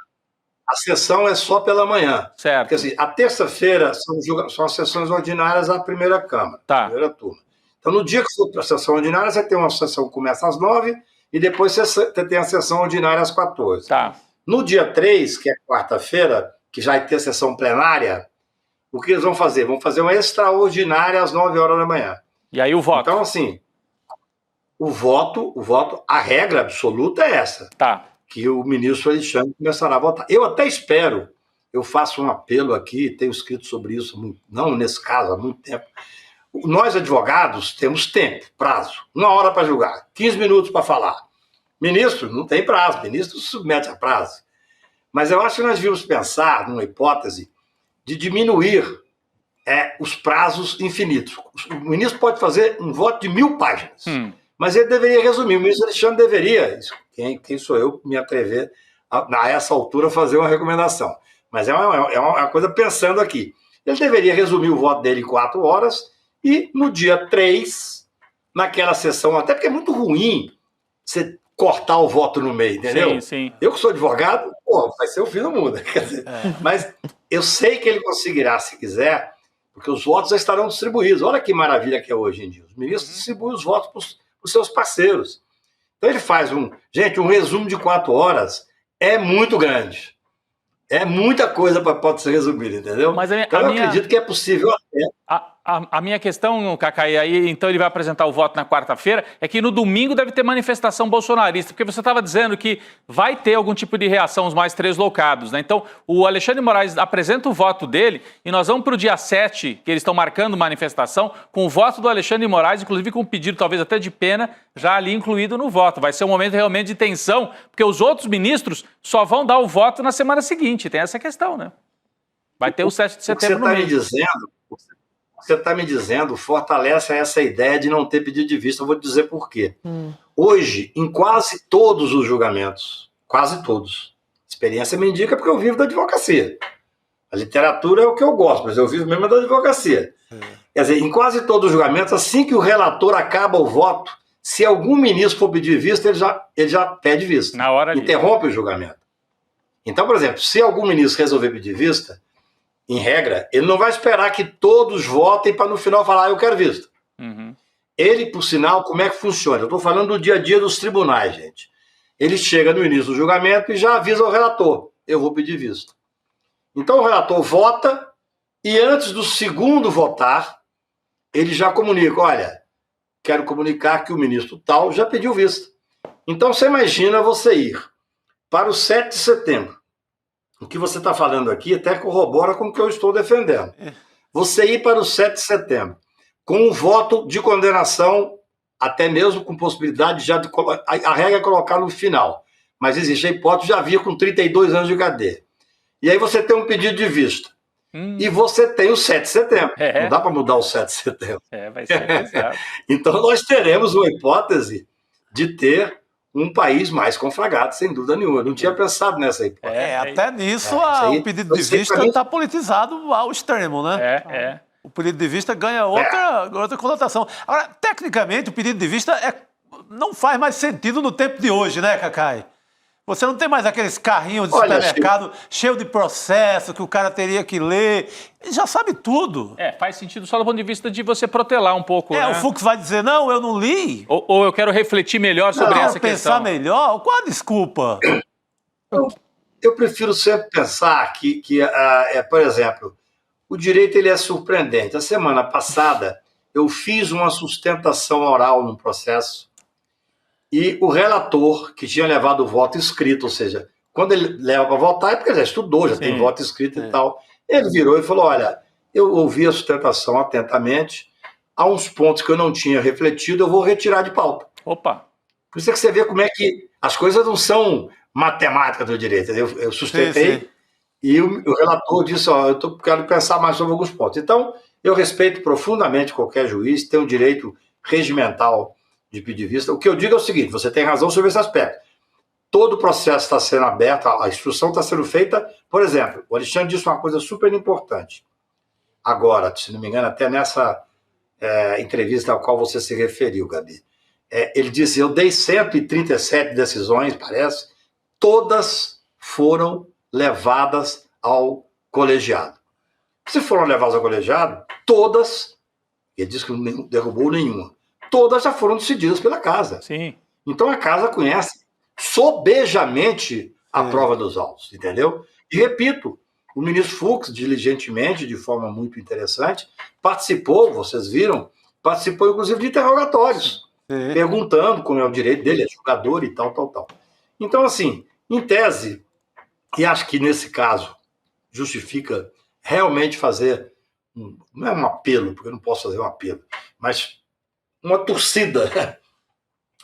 a sessão é só pela manhã. Certo. Porque assim, a terça-feira são as sessões ordinárias da primeira Câmara, primeira turma. Então, no dia que for para a sessão ordinária, você tem uma sessão que começa às 9 e depois você tem a sessão ordinária às 14. Tá. No dia 3, que é quarta-feira, que já vai ter sessão plenária, o que eles vão fazer? Vão fazer uma extraordinária às 9 horas da manhã. E aí o voto? Então, assim, o voto, a regra absoluta é essa. Tá. Que o ministro Alexandre começará a votar. Eu até espero, eu faço um apelo aqui, tenho escrito sobre isso, não nesse caso, há muito tempo. Nós, advogados, temos tempo, prazo. 1 hora para julgar, 15 minutos para falar. Ministro, não tem prazo, ministro se submete a prazo. Mas eu acho que nós devíamos pensar numa hipótese de diminuir os prazos infinitos. O ministro pode fazer um voto de 1000 páginas, mas ele deveria resumir. O ministro Alexandre deveria, quem sou eu me atrever a essa altura fazer uma recomendação? Mas é uma coisa pensando aqui. Ele deveria resumir o voto dele em 4 horas e no dia 3, naquela sessão, até porque é muito ruim você cortar o voto no meio, entendeu? Sim, sim. Eu que sou advogado, vai ser o fim do mundo. Quer dizer, mas eu sei que ele conseguirá, se quiser, porque os votos já estarão distribuídos. Olha que maravilha que é hoje em dia. Os ministros distribuem os votos para os seus parceiros. Então ele faz um resumo de 4 horas é muito grande. É muita coisa para pode ser resumida, entendeu? Mas então eu acredito que é possível até. A minha questão, Cacá, e aí então ele vai apresentar o voto na quarta-feira, é que no domingo deve ter manifestação bolsonarista, porque você estava dizendo que vai ter algum tipo de reação os mais translocados, né? Então o Alexandre de Moraes apresenta o voto dele e nós vamos para o dia 7, que eles estão marcando manifestação, com o voto do Alexandre de Moraes, inclusive com um pedido talvez até de pena, já ali incluído no voto. Vai ser um momento realmente de tensão, porque os outros ministros só vão dar o voto na semana seguinte, tem essa questão, né? Vai ter o 7 de setembro no meio. Você está me dizendo fortalece essa ideia de não ter pedido de vista. Eu vou te dizer por quê. Hoje, em quase todos os julgamentos, quase todos, a experiência me indica porque eu vivo da advocacia. A literatura é o que eu gosto, mas eu vivo mesmo da advocacia. Quer dizer, em quase todos os julgamentos, assim que o relator acaba o voto, se algum ministro for pedir vista, ele já pede vista. Na hora ali. Interrompe o julgamento. Então, por exemplo, se algum ministro resolver pedir vista, em regra, ele não vai esperar que todos votem para no final falar, eu quero vista. Ele, por sinal, como é que funciona? Eu estou falando do dia a dia dos tribunais, gente. Ele chega no início do julgamento e já avisa o relator, eu vou pedir vista. Então o relator vota e antes do segundo votar, ele já comunica, olha, quero comunicar que o ministro tal já pediu vista. Então você imagina você ir para o 7 de setembro. O que você está falando aqui até corrobora com o que eu estou defendendo. Você ir para o 7 de setembro com um voto de condenação, até mesmo com possibilidade já de... A regra é colocar no final, mas existe a hipótese de já vir com 32 anos de cadeia. E aí você tem um pedido de vista. E você tem o 7 de setembro. Não dá para mudar o 7 de setembro. Vai ser pesado. Então nós teremos uma hipótese de ter um país mais conflagrado, sem dúvida nenhuma. Eu não tinha pensado nessa hipótese. Até nisso o pedido de vista está politizado ao extremo, né? O pedido de vista ganha outra conotação. Agora, tecnicamente, o pedido de vista não faz mais sentido no tempo de hoje, né, Cacai? Você não tem mais aqueles carrinhos de supermercado cheio de processo que o cara teria que ler. Ele já sabe tudo. Faz sentido só do ponto de vista de você protelar um pouco, né? O Fux vai dizer, não, eu não li. Ou eu quero refletir melhor sobre essa questão. Pensar melhor? Qual a desculpa? Eu prefiro sempre pensar que por exemplo, o direito ele é surpreendente. A semana passada, eu fiz uma sustentação oral no processo e o relator, que tinha levado o voto escrito, ou seja, quando ele leva para votar é porque ele já estudou, já tem voto escrito e tal. Ele virou e falou, olha, eu ouvi a sustentação atentamente, há uns pontos que eu não tinha refletido, eu vou retirar de pauta. Opa! Por isso é que você vê como é que as coisas não são matemática do direito. Eu sustentei e o relator disse, ó, eu quero pensar mais sobre alguns pontos. Então, eu respeito profundamente qualquer juiz, tem o direito regimental de pedir vista. O que eu digo é o seguinte, você tem razão sobre esse aspecto. Todo o processo está sendo aberto, a instrução está sendo feita. Por exemplo, o Alexandre disse uma coisa super importante. Agora, se não me engano, até nessa entrevista à qual você se referiu, Gabi. Ele disse, eu dei 137 decisões, parece, todas foram levadas ao colegiado. Se foram levadas ao colegiado, todas, ele disse que não derrubou nenhuma, todas já foram decididas pela casa. Sim. Então a casa conhece sobejamente a prova dos autos, entendeu? E repito, o ministro Fux, diligentemente, de forma muito interessante, participou, vocês viram, participou inclusive de interrogatórios, perguntando como é o direito dele, é julgador e tal, tal, tal. Então, assim, em tese, e acho que nesse caso justifica realmente fazer, não é um apelo, porque eu não posso fazer um apelo, mas uma torcida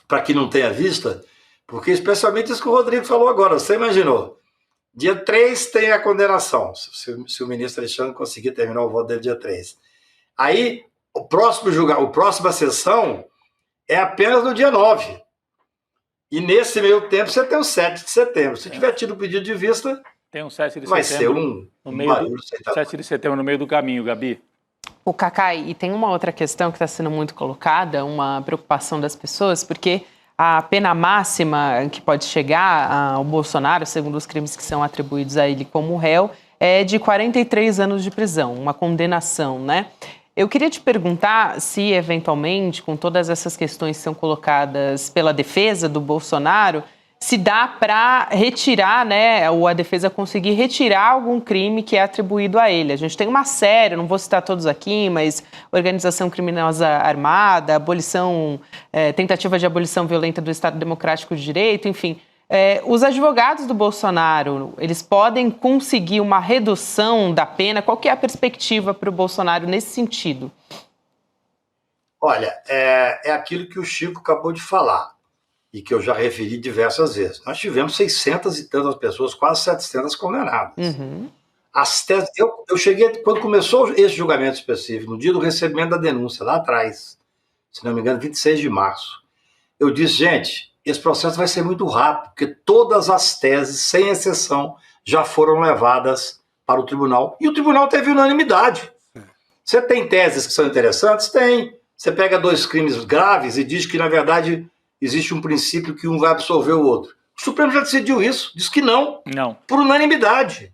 para que não tenha vista, porque especialmente isso que o Rodrigo falou agora, você imaginou, dia 3 tem a condenação, se o ministro Alexandre conseguir terminar o voto dele dia 3. Aí, a próxima sessão é apenas no dia 9. E nesse meio tempo você tem o 7 de setembro. Se tiver tido o pedido de vista, tem um 7 de vai setembro ser um barulho. 7 de setembro no meio do caminho, Gabi. O Cacai, e tem uma outra questão que está sendo muito colocada, uma preocupação das pessoas, porque a pena máxima que pode chegar ao Bolsonaro, segundo os crimes que são atribuídos a ele como réu, é de 43 anos de prisão, uma condenação, né? Eu queria te perguntar se, eventualmente, com todas essas questões que são colocadas pela defesa do Bolsonaro, se dá para retirar, né, ou a defesa conseguir retirar algum crime que é atribuído a ele. A gente tem uma série, não vou citar todos aqui, mas organização criminosa armada, tentativa de abolição violenta do Estado Democrático de Direito, enfim. Os advogados do Bolsonaro, eles podem conseguir uma redução da pena? Qual que é a perspectiva para o Bolsonaro nesse sentido? Olha, é aquilo que o Chico acabou de falar e que eu já referi diversas vezes. Nós tivemos 600 e tantas pessoas, quase 700 condenadas. Uhum. Eu cheguei, quando começou esse julgamento específico, no dia do recebimento da denúncia, lá atrás, se não me engano, 26 de março, eu disse, gente, esse processo vai ser muito rápido, porque todas as teses, sem exceção, já foram levadas para o tribunal. E o tribunal teve unanimidade. Você tem teses que são interessantes? Tem. Você pega 2 crimes graves e diz que, na verdade, existe um princípio que um vai absolver o outro. O Supremo já decidiu isso, diz que não. Não. Por unanimidade.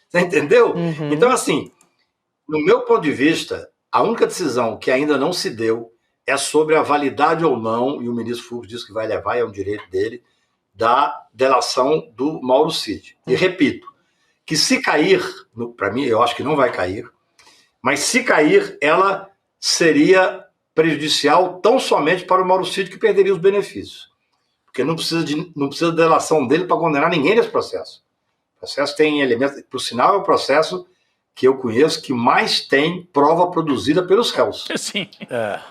Você entendeu? Uhum. Então, assim, no meu ponto de vista, a única decisão que ainda não se deu é sobre a validade ou não, e o ministro Fux disse que vai levar, é um direito dele, da delação do Mauro Cid. E repito, que se cair, para mim, eu acho que não vai cair, mas se cair, ela seria prejudicial tão somente para o Mauro Cid que perderia os benefícios. Porque não precisa de delação dele para condenar ninguém nesse processo. O processo tem elementos, por sinal, é o processo que eu conheço que mais tem prova produzida pelos réus. Sim.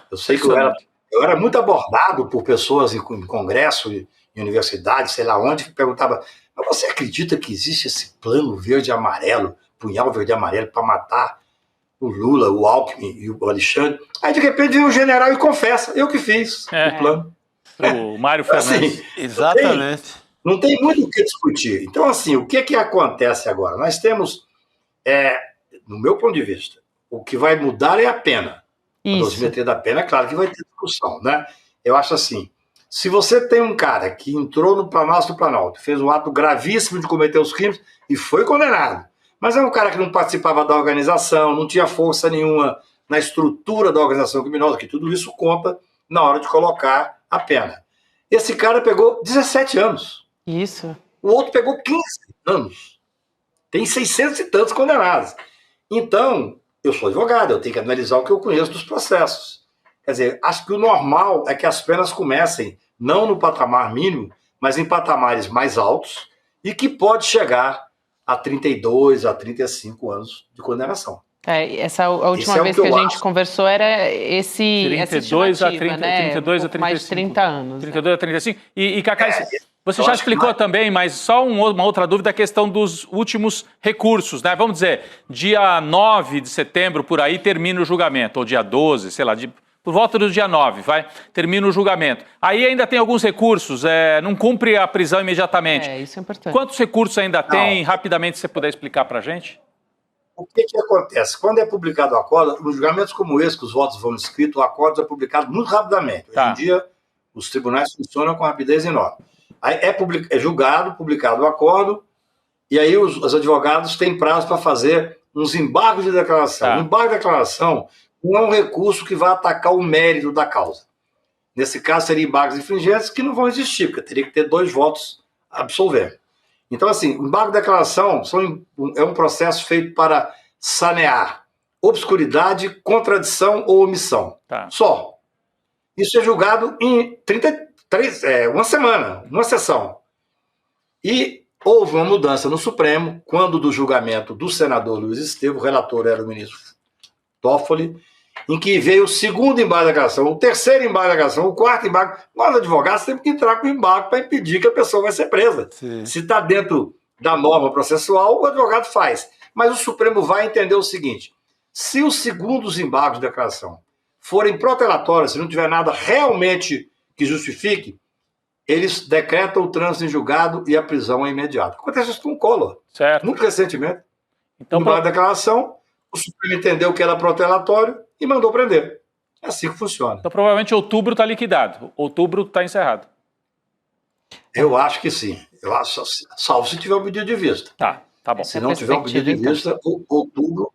Eu sei que eu era muito abordado por pessoas em congresso, em universidade, sei lá onde, que perguntava, mas você acredita que existe esse plano verde e amarelo, punhal verde e amarelo, para matar o Lula, o Alckmin e o Alexandre? Aí, de repente, vem um general e confessa, eu que fiz o plano. O Mário Fernandes. Assim, exatamente. Não tem muito o que discutir. Então, assim, o que acontece agora? Nós temos, no meu ponto de vista, o que vai mudar é a pena. A dosimetria da pena, é claro que vai ter discussão, né? Eu acho assim, se você tem um cara que entrou no Palácio do Planalto, fez um ato gravíssimo de cometer os crimes e foi condenado, mas é um cara que não participava da organização, não tinha força nenhuma na estrutura da organização criminosa, que tudo isso conta na hora de colocar a pena. Esse cara pegou 17 anos. Isso. O outro pegou 15 anos. Tem 600 e tantos condenados. Então, eu sou advogado, eu tenho que analisar o que eu conheço dos processos. Quer dizer, acho que o normal é que as penas comecem não no patamar mínimo, mas em patamares mais altos e que pode chegar a 32, a 35 anos de condenação. A última vez que a gente conversou era essa 32 a 30, né? 32 a 35. Mais de 30 anos. 32 a 35. E Cacá, você já explicou também, mas só uma outra dúvida, a questão dos últimos recursos, né? Vamos dizer, dia 9 de setembro, por aí, termina o julgamento, ou dia 12, sei lá, por volta do dia 9, termina o julgamento. Aí ainda tem alguns recursos, não cumpre a prisão imediatamente. Isso é importante. Quantos recursos ainda tem? Rapidamente, se você puder explicar para a gente. O que acontece? Quando é publicado o acordo, nos julgamentos como esse, que os votos vão escritos, o acordo é publicado muito rapidamente. Hoje em dia, os tribunais funcionam com rapidez enorme. Aí é julgado, publicado o acordo, e aí os advogados têm prazo para fazer uns embargos de declaração. O embargo de declaração não é um recurso que vai atacar o mérito da causa. Nesse caso, seriam embargos infringentes que não vão existir, porque teria que ter 2 votos absolvendo. Então, assim, o embargo de declaração é um processo feito para sanear obscuridade, contradição ou omissão. Só. Isso é julgado em 33, uma semana, uma sessão. E houve uma mudança no Supremo, quando do julgamento do senador Luiz Estevam, o relator era o ministro Toffoli, em que veio o segundo embargo de declaração, o terceiro embargo de declaração, o quarto embargo. Nós, advogados, temos que entrar com embargo para impedir que a pessoa vai ser presa. Sim. Se está dentro da norma processual, o advogado faz. Mas o Supremo vai entender o seguinte: se os segundos embargos de declaração forem protelatórios, se não tiver nada realmente que justifique, eles decretam o trânsito em julgado e a prisão é imediata. Acontece isso com o Collor. Certo. Muito recentemente. Então, embargo de declaração, o Supremo entendeu que era protelatório e mandou prender. É assim que funciona. Então, provavelmente, outubro está liquidado. Outubro está encerrado. Eu acho que sim. Eu acho, salvo se tiver um pedido de vista. Tá bom. Se não tiver um pedido de vista, outubro...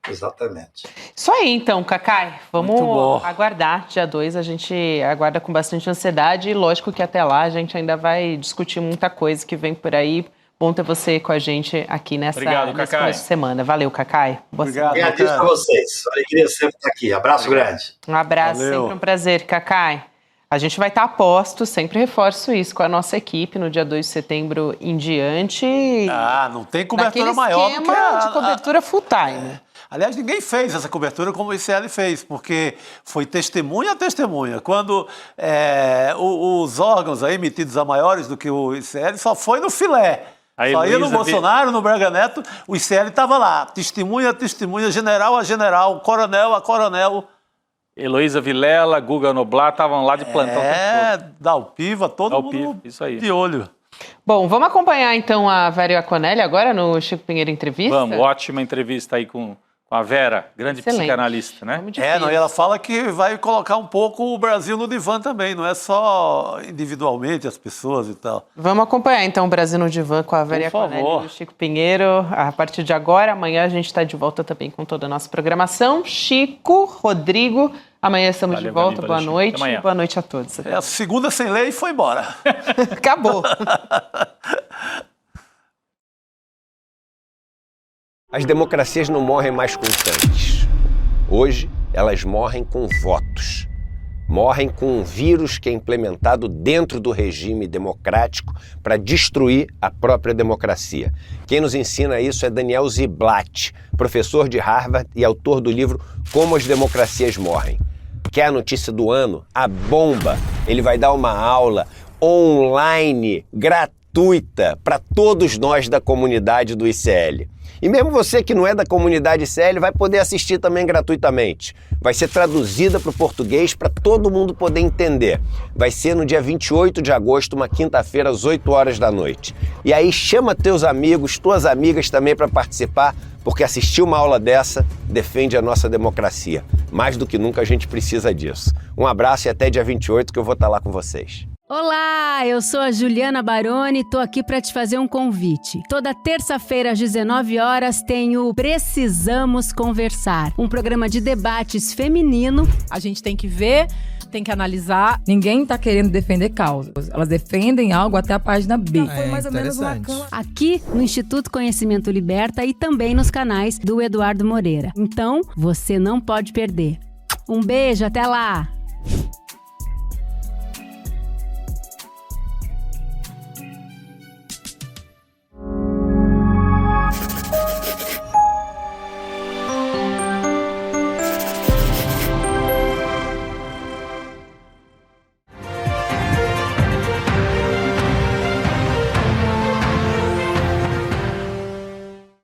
exatamente. Isso aí, então, Cacai. Vamos aguardar. Dia 2 a gente aguarda com bastante ansiedade. E lógico que até lá a gente ainda vai discutir muita coisa que vem por aí. Bom ter você com a gente aqui nesse começo de semana. Valeu, Cacai. Obrigado a vocês. Alegria sempre estar aqui. Abraço grande. Um abraço, sempre um prazer, Cacai. A gente vai estar a posto, sempre reforço isso, com a nossa equipe no dia 2 de setembro em diante. Não tem cobertura maior do que de cobertura full time. Aliás, ninguém fez essa cobertura como o ICL fez, porque foi testemunha a testemunha. Quando os órgãos aí metidos a maiores do que o ICL só foi no filé. Só ia no Bolsonaro, no Braga Neto, o ICL estava lá, testemunha a testemunha, general a general, coronel a coronel. Heloísa Vilela, Guga Noblat estavam lá de plantão. Dalpiva, todo mundo isso aí. De olho. Bom, vamos acompanhar então a Vera Iaconelli agora no Chico Pinheiro Entrevista? Vamos, ótima entrevista aí com a Vera, grande psicanalista, né? E ela fala que vai colocar um pouco o Brasil no divã também, não é só individualmente as pessoas e tal. Vamos acompanhar então o Brasil no divã com a Vera Iaconelli e o Chico Pinheiro a partir de agora. Amanhã a gente está de volta também com toda a nossa programação. Chico, Rodrigo, amanhã estamos de volta. Boa noite. Boa noite a todos. A segunda sem lei foi embora. Acabou. As democracias não morrem mais com tanques. Hoje, elas morrem com votos. Morrem com um vírus que é implementado dentro do regime democrático para destruir a própria democracia. Quem nos ensina isso é Daniel Ziblatt, professor de Harvard e autor do livro Como as Democracias Morrem. Quer a notícia do ano? A bomba! Ele vai dar uma aula online, gratuita, para todos nós da comunidade do ICL. E mesmo você que não é da comunidade ICL vai poder assistir também gratuitamente. Vai ser traduzida para o português para todo mundo poder entender. Vai ser no dia 28 de agosto, uma quinta-feira, às 8 horas da noite. E aí chama teus amigos, tuas amigas também para participar, porque assistir uma aula dessa defende a nossa democracia. Mais do que nunca a gente precisa disso. Um abraço e até dia 28 que eu vou estar lá com vocês. Olá, eu sou a Juliana Baroni e tô aqui para te fazer um convite. Toda terça-feira às 19 horas tem o Precisamos Conversar, um programa de debates feminino. A gente tem que ver, tem que analisar. Ninguém tá querendo defender causas. Elas defendem algo até a página B. Foi mais ou menos uma aqui no Instituto Conhecimento Liberta e também nos canais do Eduardo Moreira. Então, você não pode perder. Um beijo, até lá!